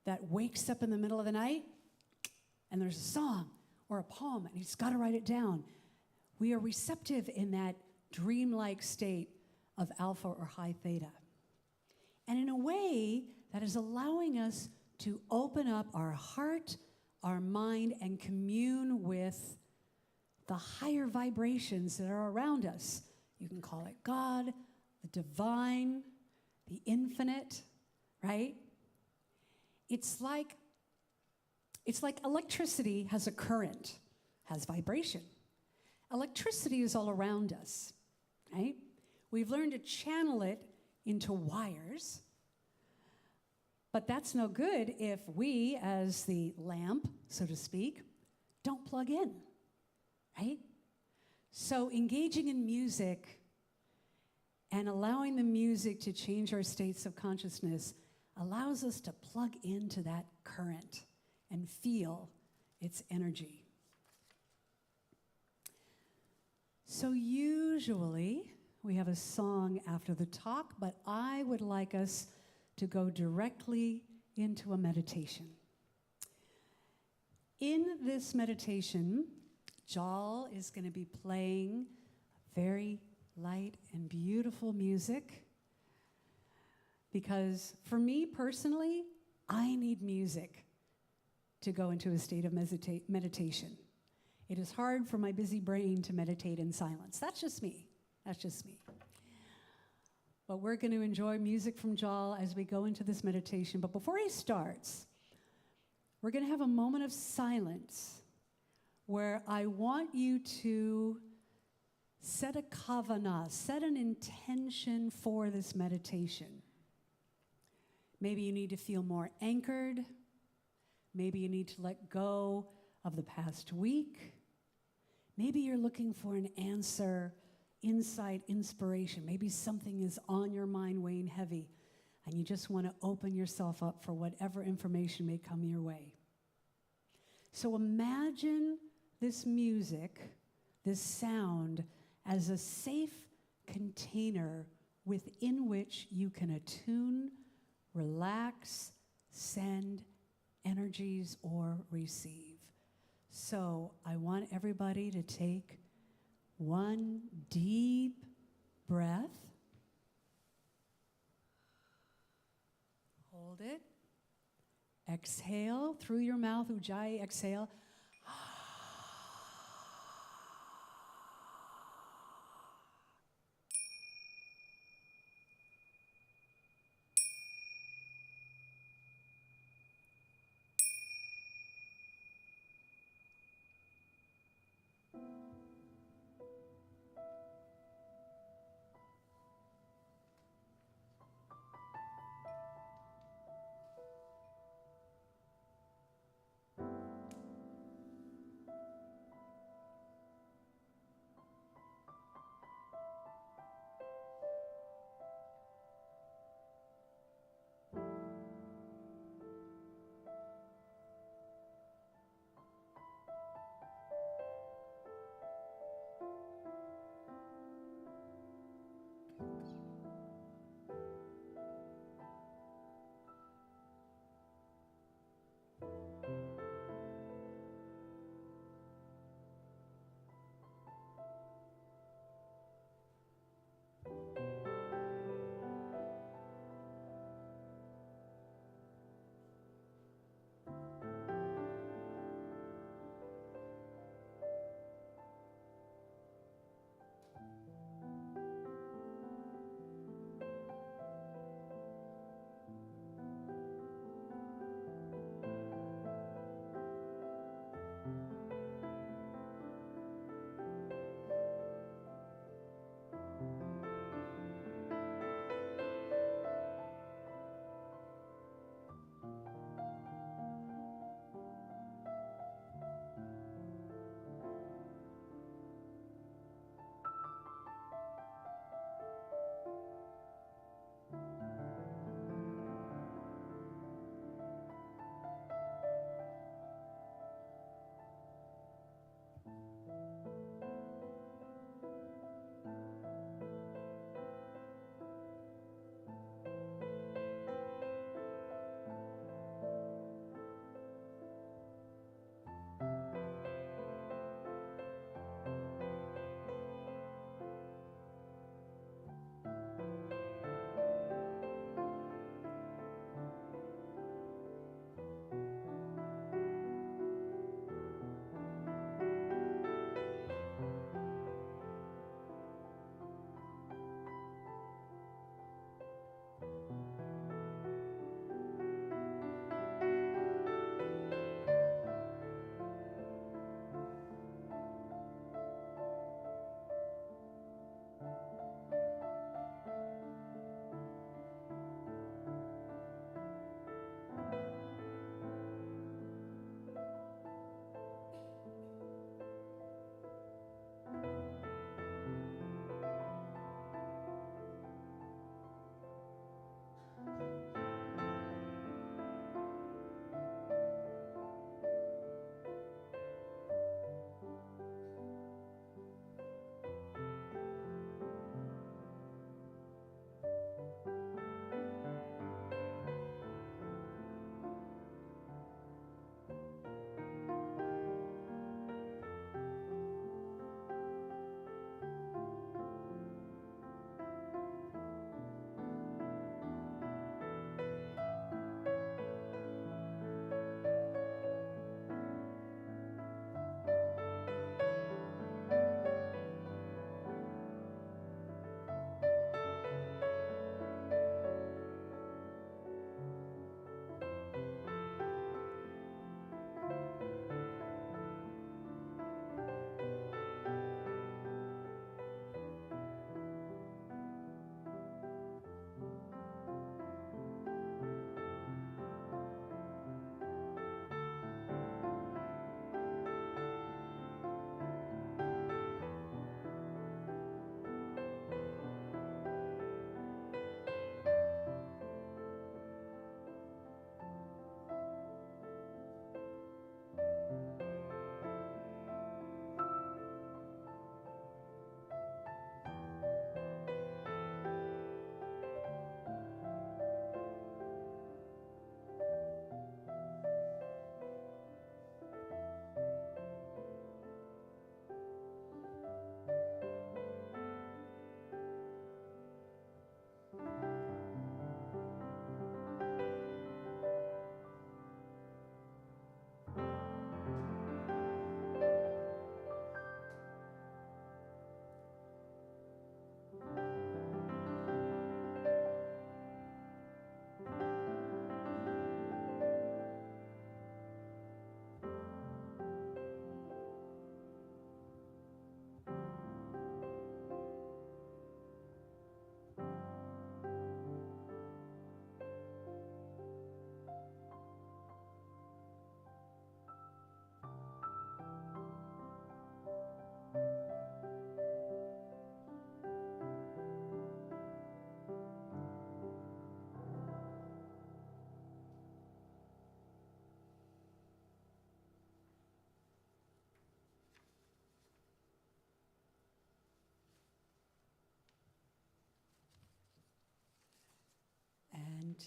that wakes up in the middle of the night and there's a song or a poem and he's got to write it down? We are receptive in that dream-like state of alpha or high theta. And in a way, that is allowing us to open up our heart, our mind, and commune with the higher vibrations that are around us. You can call it God, the divine, the infinite, right? It's like electricity has a current, has vibration. Electricity is all around us, right? We've learned to channel it into wires, but that's no good if we, as the lamp, so to speak, don't plug in, right? So engaging in music and allowing the music to change our states of consciousness allows us to plug into that current and feel its energy. So usually we have a song after the talk, but I would like us to go directly into a meditation. In this meditation, Jal is going to be playing very light and beautiful music because for me personally, I need music to go into a state of meditation. It is hard for my busy brain to meditate in silence. That's just me. That's just me. But we're going to enjoy music from Jal as we go into this meditation. But before he starts, we're going to have a moment of silence where I want you to set a kavanah, set an intention for this meditation. Maybe you need to feel more anchored. Maybe you need to let go of the past week. Maybe you're looking for an answer, insight, inspiration. Maybe something is on your mind weighing heavy, and you just want to open yourself up for whatever information may come your way. So imagine this music, this sound, as a safe container within which you can attune, relax, send energies, or receive. So I want everybody to take one deep breath. Hold it. Exhale through your mouth, Ujjayi, exhale.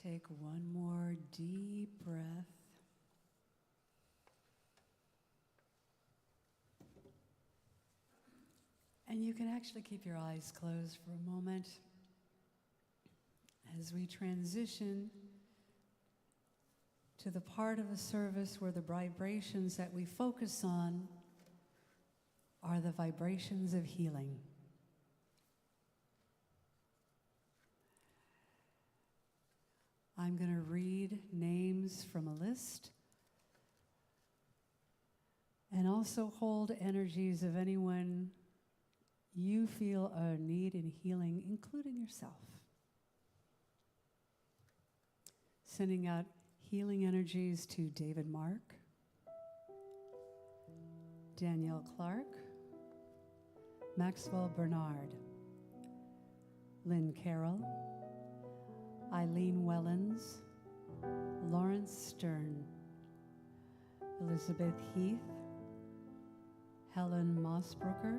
take one more deep breath. And you can actually keep your eyes closed for a moment as we transition to the part of the service where the vibrations that we focus on are the vibrations of healing. I'm going to read names from a list and also hold energies of anyone you feel a need in healing, including yourself. Sending out healing energies to David Mark, Danielle Clark, Maxwell Bernard, Lynn Carroll, Eileen Wellens, Lawrence Stern, Elizabeth Heath, Helen Mossbrooker,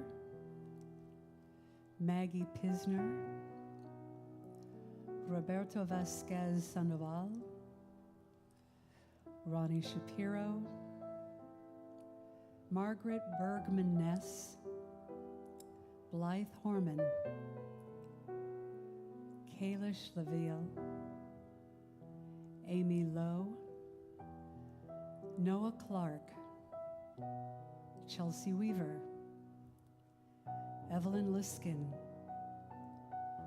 Maggie Pisner, Roberto Vasquez Sandoval, Ronnie Shapiro, Margaret Bergman Ness, Blythe Horman, Kalish Laville, Amy Lowe, Noah Clark, Chelsea Weaver, Evelyn Liskin,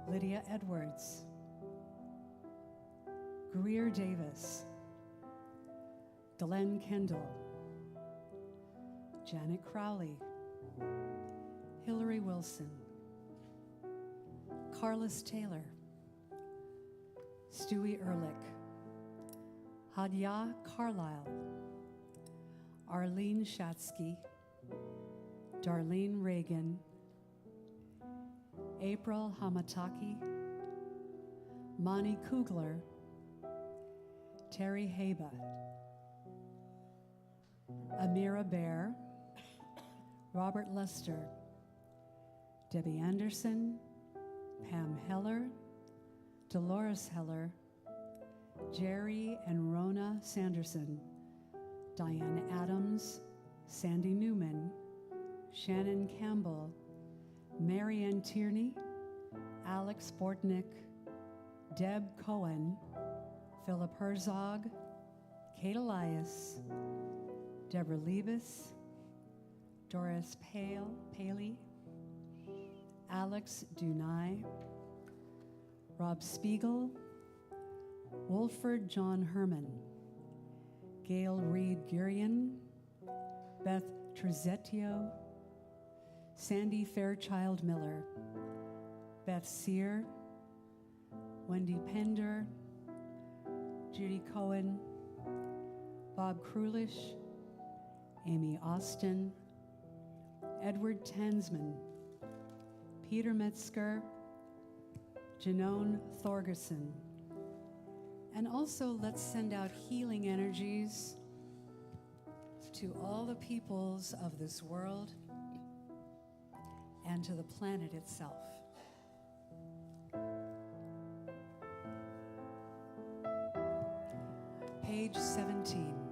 Lydia Edwards, Greer Davis, Glenn Kendall, Janet Crowley, Hillary Wilson, Carlos Taylor, Stewie Ehrlich, Hadia Carlisle, Arlene Shatsky, Darlene Reagan, April Hamataki, Mani Kugler, Terry Haba, Amira Bear, Robert Lester, Debbie Anderson, Pam Heller, Dolores Heller, Jerry and Rona Sanderson, Diane Adams, Sandy Newman, Shannon Campbell, Marianne Tierney, Alex Bortnick, Deb Cohen, Philip Herzog, Kate Elias, Deborah Liebes, Doris Paley, Alex Dunai, Rob Spiegel, Wolford John Herman, Gail Reed Gurian, Beth Trezetio, Sandy Fairchild Miller, Beth Sear, Wendy Pender, Judy Cohen, Bob Krulish, Amy Austin, Edward Tansman, Peter Metzger, Janone Thorgerson. And also let's send out healing energies to all the peoples of this world and to the planet itself. Page 17.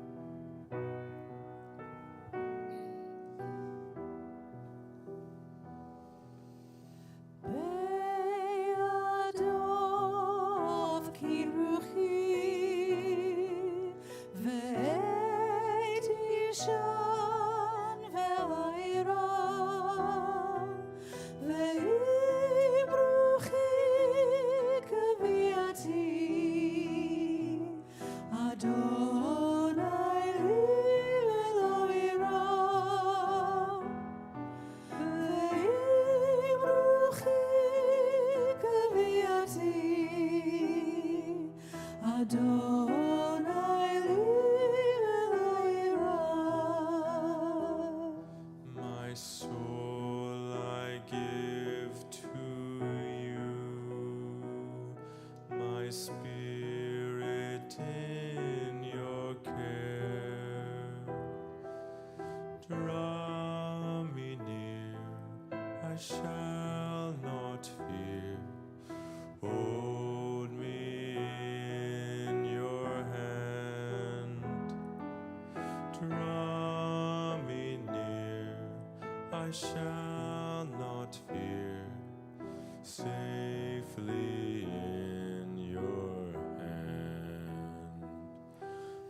My soul I give to you, my spirit in your care. Draw me near, I shall not fear. Hold me I shall not fear, safely in your hand.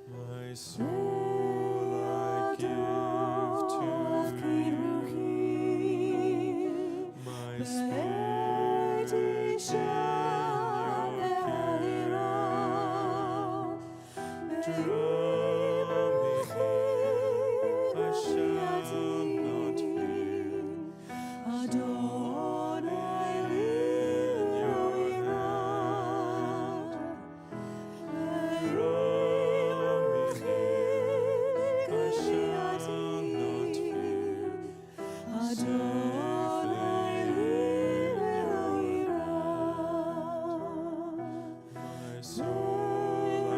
My soul I give to you, my spirit in your care. Draw me near, I shall not fear. Adonai in your hand. Draw me near, I shall not fear. Adonai in your hand. My soul I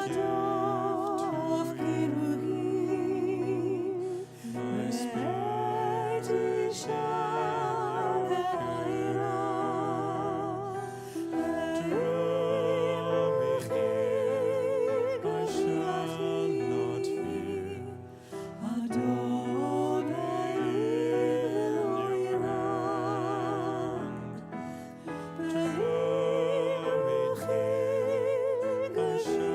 give to you, my spirit shall hear. Draw me near, I shall not fear. Adonai in your hand. Draw me near, I shall not fear.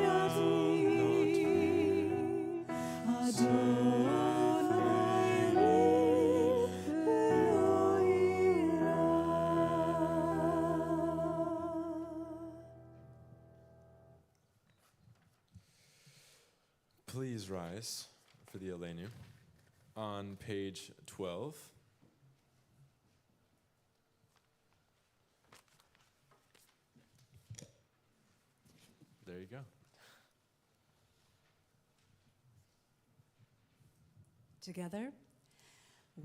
Please rise for the Elenu on page 12. There you go. Together,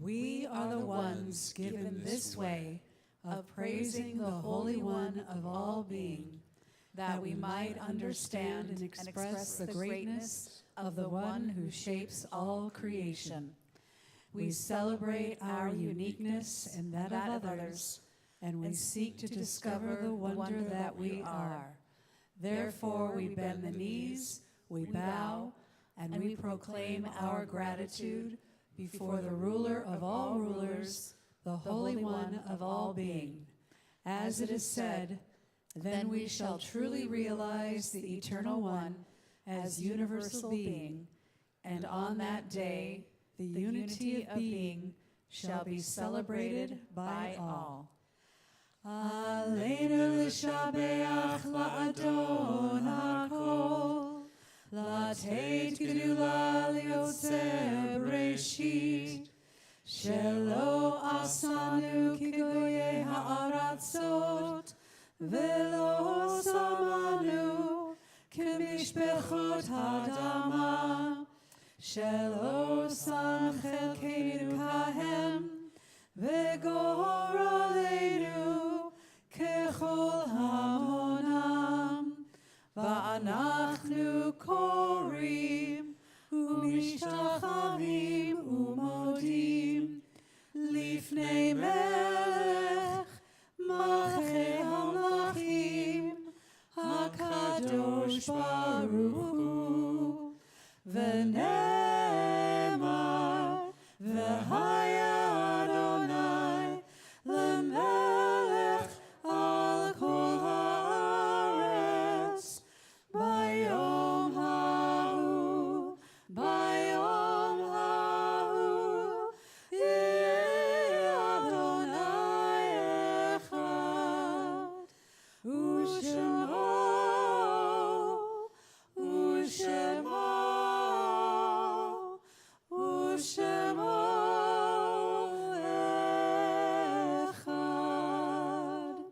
we are the ones given this way of praising the Holy One of all being, that we might understand and express the greatness of the one who shapes all creation. We celebrate our uniqueness and that of others, and we seek to discover the wonder that we are. Therefore, we bend the knees, we bow, and we proclaim our gratitude before the ruler of all rulers, the Holy One of all being. As it is said, then we shall truly realize the Eternal One as universal being, and on that day, the unity of being shall be celebrated by all. Aleinu l'shabeach la'adon hakol, Lateit gedula liotze breshit, Shelo asanu kigoye ha'aratzot, Velo samanu kemishpechot hadama, Shelo sam chelkeinu kahem, Vegor aleinu kechol hamonam, Va'anachnu korim umishtachavim umodim lifnei melech malchei hamlachim hakadosh baruch hu v'ne'emar v'haya Adonai l'melech al kol haaretz bayom ha'hu yeh Adonai echad u'shemo echad.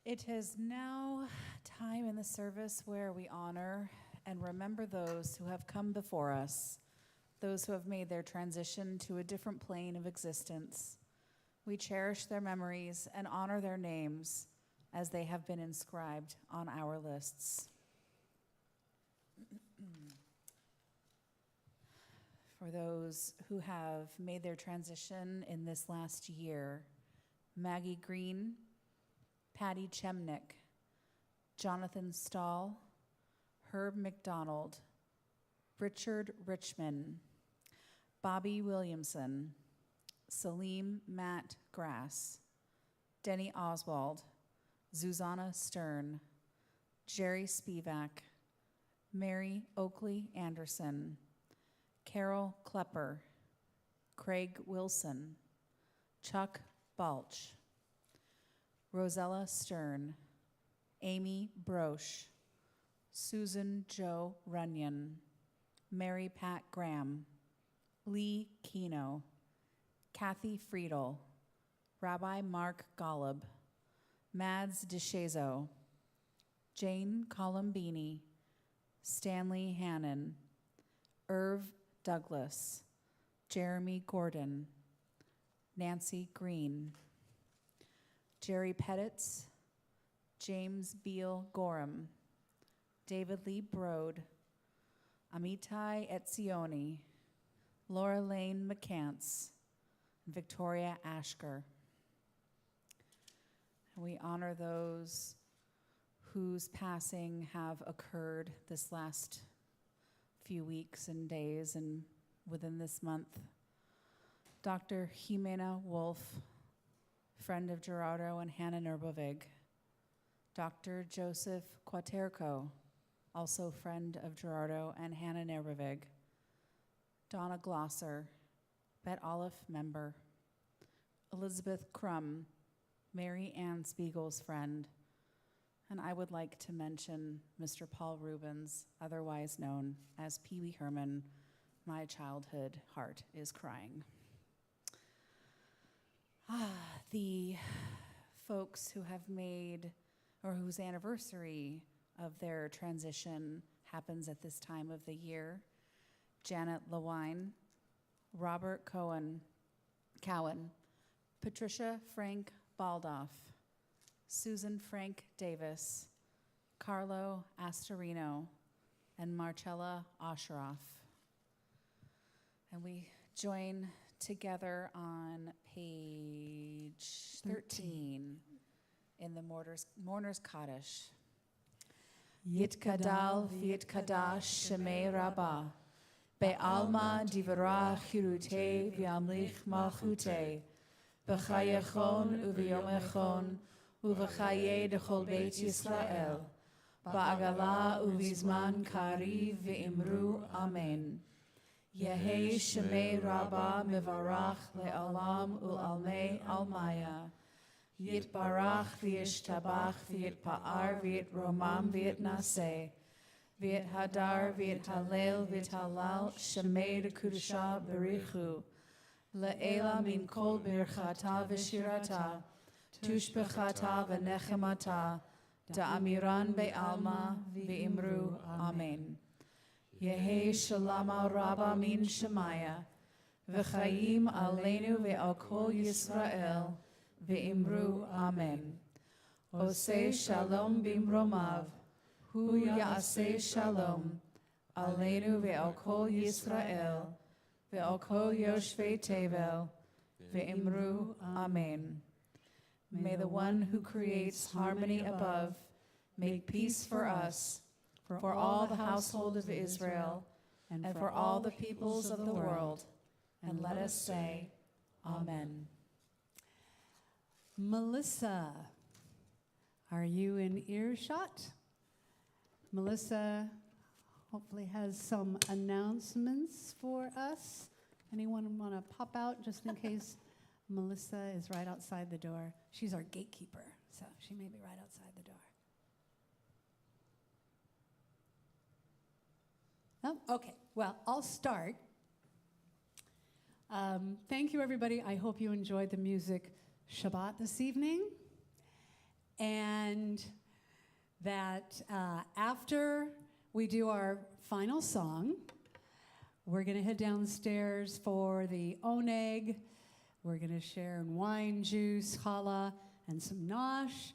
It is now time in the service where we honor and remember those who have come before us, those who have made their transition to a different plane of existence. We cherish their memories and honor their names as they have been inscribed on our lists. For those who have made their transition in this last year, Maggie Green, Patty Chemnick, Jonathan Stahl, Herb McDonald, Richard Richmond, Bobby Williamson, Salim Matt Grass, Denny Oswald, Zuzana Stern, Jerry Spivak, Mary Oakley Anderson, Carol Klepper, Craig Wilson, Chuck Balch, Rosella Stern, Amy Broche, Susan Jo Runyon, Mary Pat Graham, Lee Keno, Kathy Friedel, Rabbi Mark Golub, Mads DeShazo, Jane Columbini, Stanley Hannon, Irv Douglas, Jeremy Gordon, Nancy Green, Jerry Pettitz, James Beal Gorham, David Lee Brode, Amitai Etzioni, Laura Lane McCants, and Victoria Ashker. And we honor those whose passing have occurred this last few weeks and days and within this month. Dr. Jimena Wolf, friend of Gerardo and Hannah Nurbovig. Dr. Joseph Quaterco, also friend of Gerardo and Hannah Nurbovig. Donna Glosser, Bet Olive member. Elizabeth Crum, Mary Ann Spiegel's friend. And I would like to mention Mr. Paul Rubens, otherwise known as Pee Wee Herman. My childhood heart is crying. The folks who have made, or whose anniversary of their transition happens at this time of the year: Janet Lewine, Robert Cowan, Patricia Frank Baldoff, Susan Frank Davis, Carlo Astorino, and Marcella Osheroff. And we join together on page 13 in the Mourner's Kaddish. Yitkadal v'yitkadash shemei Rabbah, be'alma divara chirute v'amlich malchute, b'chayechon u'v'yomechon u'v'chaye dechol beit Yisrael, ba'agala u'vizman kariv v'imru amen. Yehei shemei Rabbah mevarach le'olam u'almei almaya. Yitbarach v'yishtabach v'yitpa'ar v'yitromam v'yitnaseh. V'yithadar v'yithalel v'yithalal shemei dekudusha berichu. Le'ela min kol birchata v'shirata. Tushbechata v'nechemata. Da'amiran be'alma v'imru amen. Yehei shalama Rabbah min shemaya. V'chayim aleinu ve'al kol Yisrael. Ve'imru amen. Oseh shalom bimromav, hu ya'aseh shalom, aleinu ve'al kol Yisrael, ve'al kol yoshvei tevel, ve'imru amen. May the one who creates harmony above make peace for us, for all the household of Israel, and for all the peoples of the world. And let us say, Amen. Melissa, are you in earshot? Melissa hopefully has some announcements for us. Anyone want to pop out just in case? Melissa is right outside the door. She's our gatekeeper, so she may be right outside the door. Oh, okay. Well, I'll start. Thank you, everybody. I hope you enjoyed the music Shabbat this evening, and that after we do our final song, we're going to head downstairs for the oneg. We're going to share wine, juice, challah, and some nosh,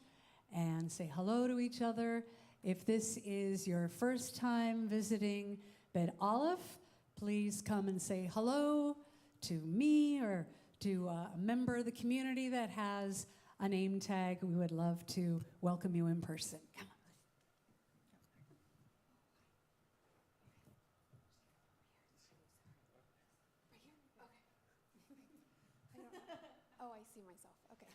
and say hello to each other. If this is your first time visiting Bet Aleph, please come and say hello to me or to a member of the community that has a name tag, we would love to welcome you in person. Come on. Oh, I see myself. Okay.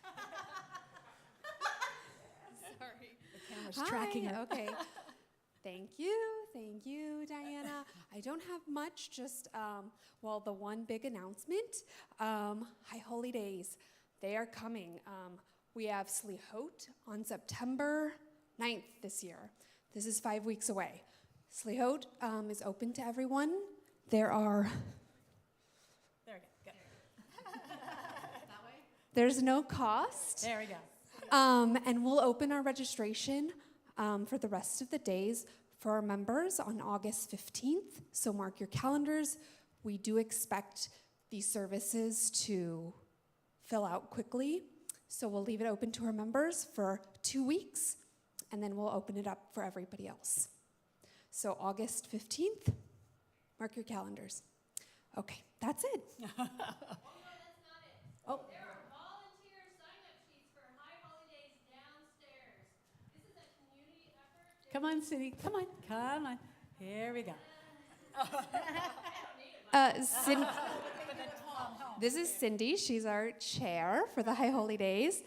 Sorry. The camera's tracking it. Okay. Thank you, Diana. I don't have much, just, the one big announcement. High Holy Days, they are coming. We have Slihot on September 9th this year. This is 5 weeks away. Slihot is open to everyone. There are... There we go. That way? There's no cost. There we go. And we'll open our registration for the rest of the days for our members on August 15th. So mark your calendars. We do expect these services to fill out quickly. So we'll leave it open to our members for 2 weeks, and then we'll open it up for everybody else. So August 15th, mark your calendars. Okay, that's it. Oh, no, that's not it. Oh. There are volunteer sign-up sheets for High Holidays downstairs. This is a community effort. Come on, Cindy. Come on. Here we go. This is Cindy. She's our chair for the High Holy Days.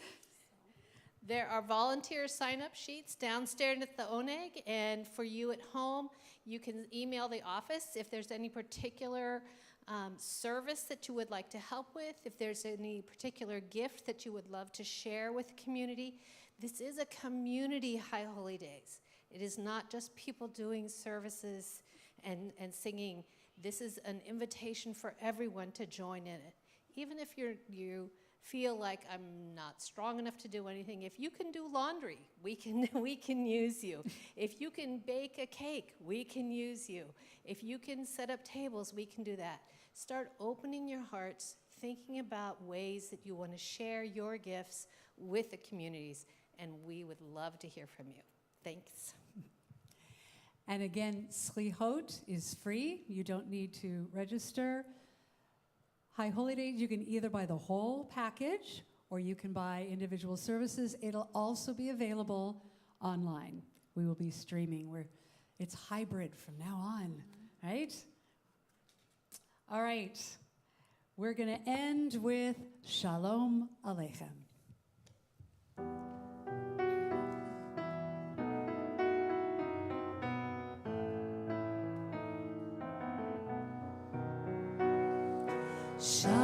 There are volunteer sign-up sheets downstairs at the ONEG, and for you at home, you can email the office if there's any particular service that you would like to help with, if there's any particular gift that you would love to share with the community. This is a community High Holy Days. It is not just people doing services and singing. This is an invitation for everyone to join in it. Even if you feel like I'm not strong enough to do anything, if you can do laundry, we can use you. If you can bake a cake, we can use you. If you can set up tables, we can do that. Start opening your hearts, thinking about ways that you want to share your gifts with the communities, and we would love to hear from you. Thanks. And again, Slihot is free. You don't need to register. High Holy Days, you can either buy the whole package or you can buy individual services. It'll also be available online. We will be streaming. It's hybrid from now on, right? All right. We're going to end with Shalom Aleichem. Shalom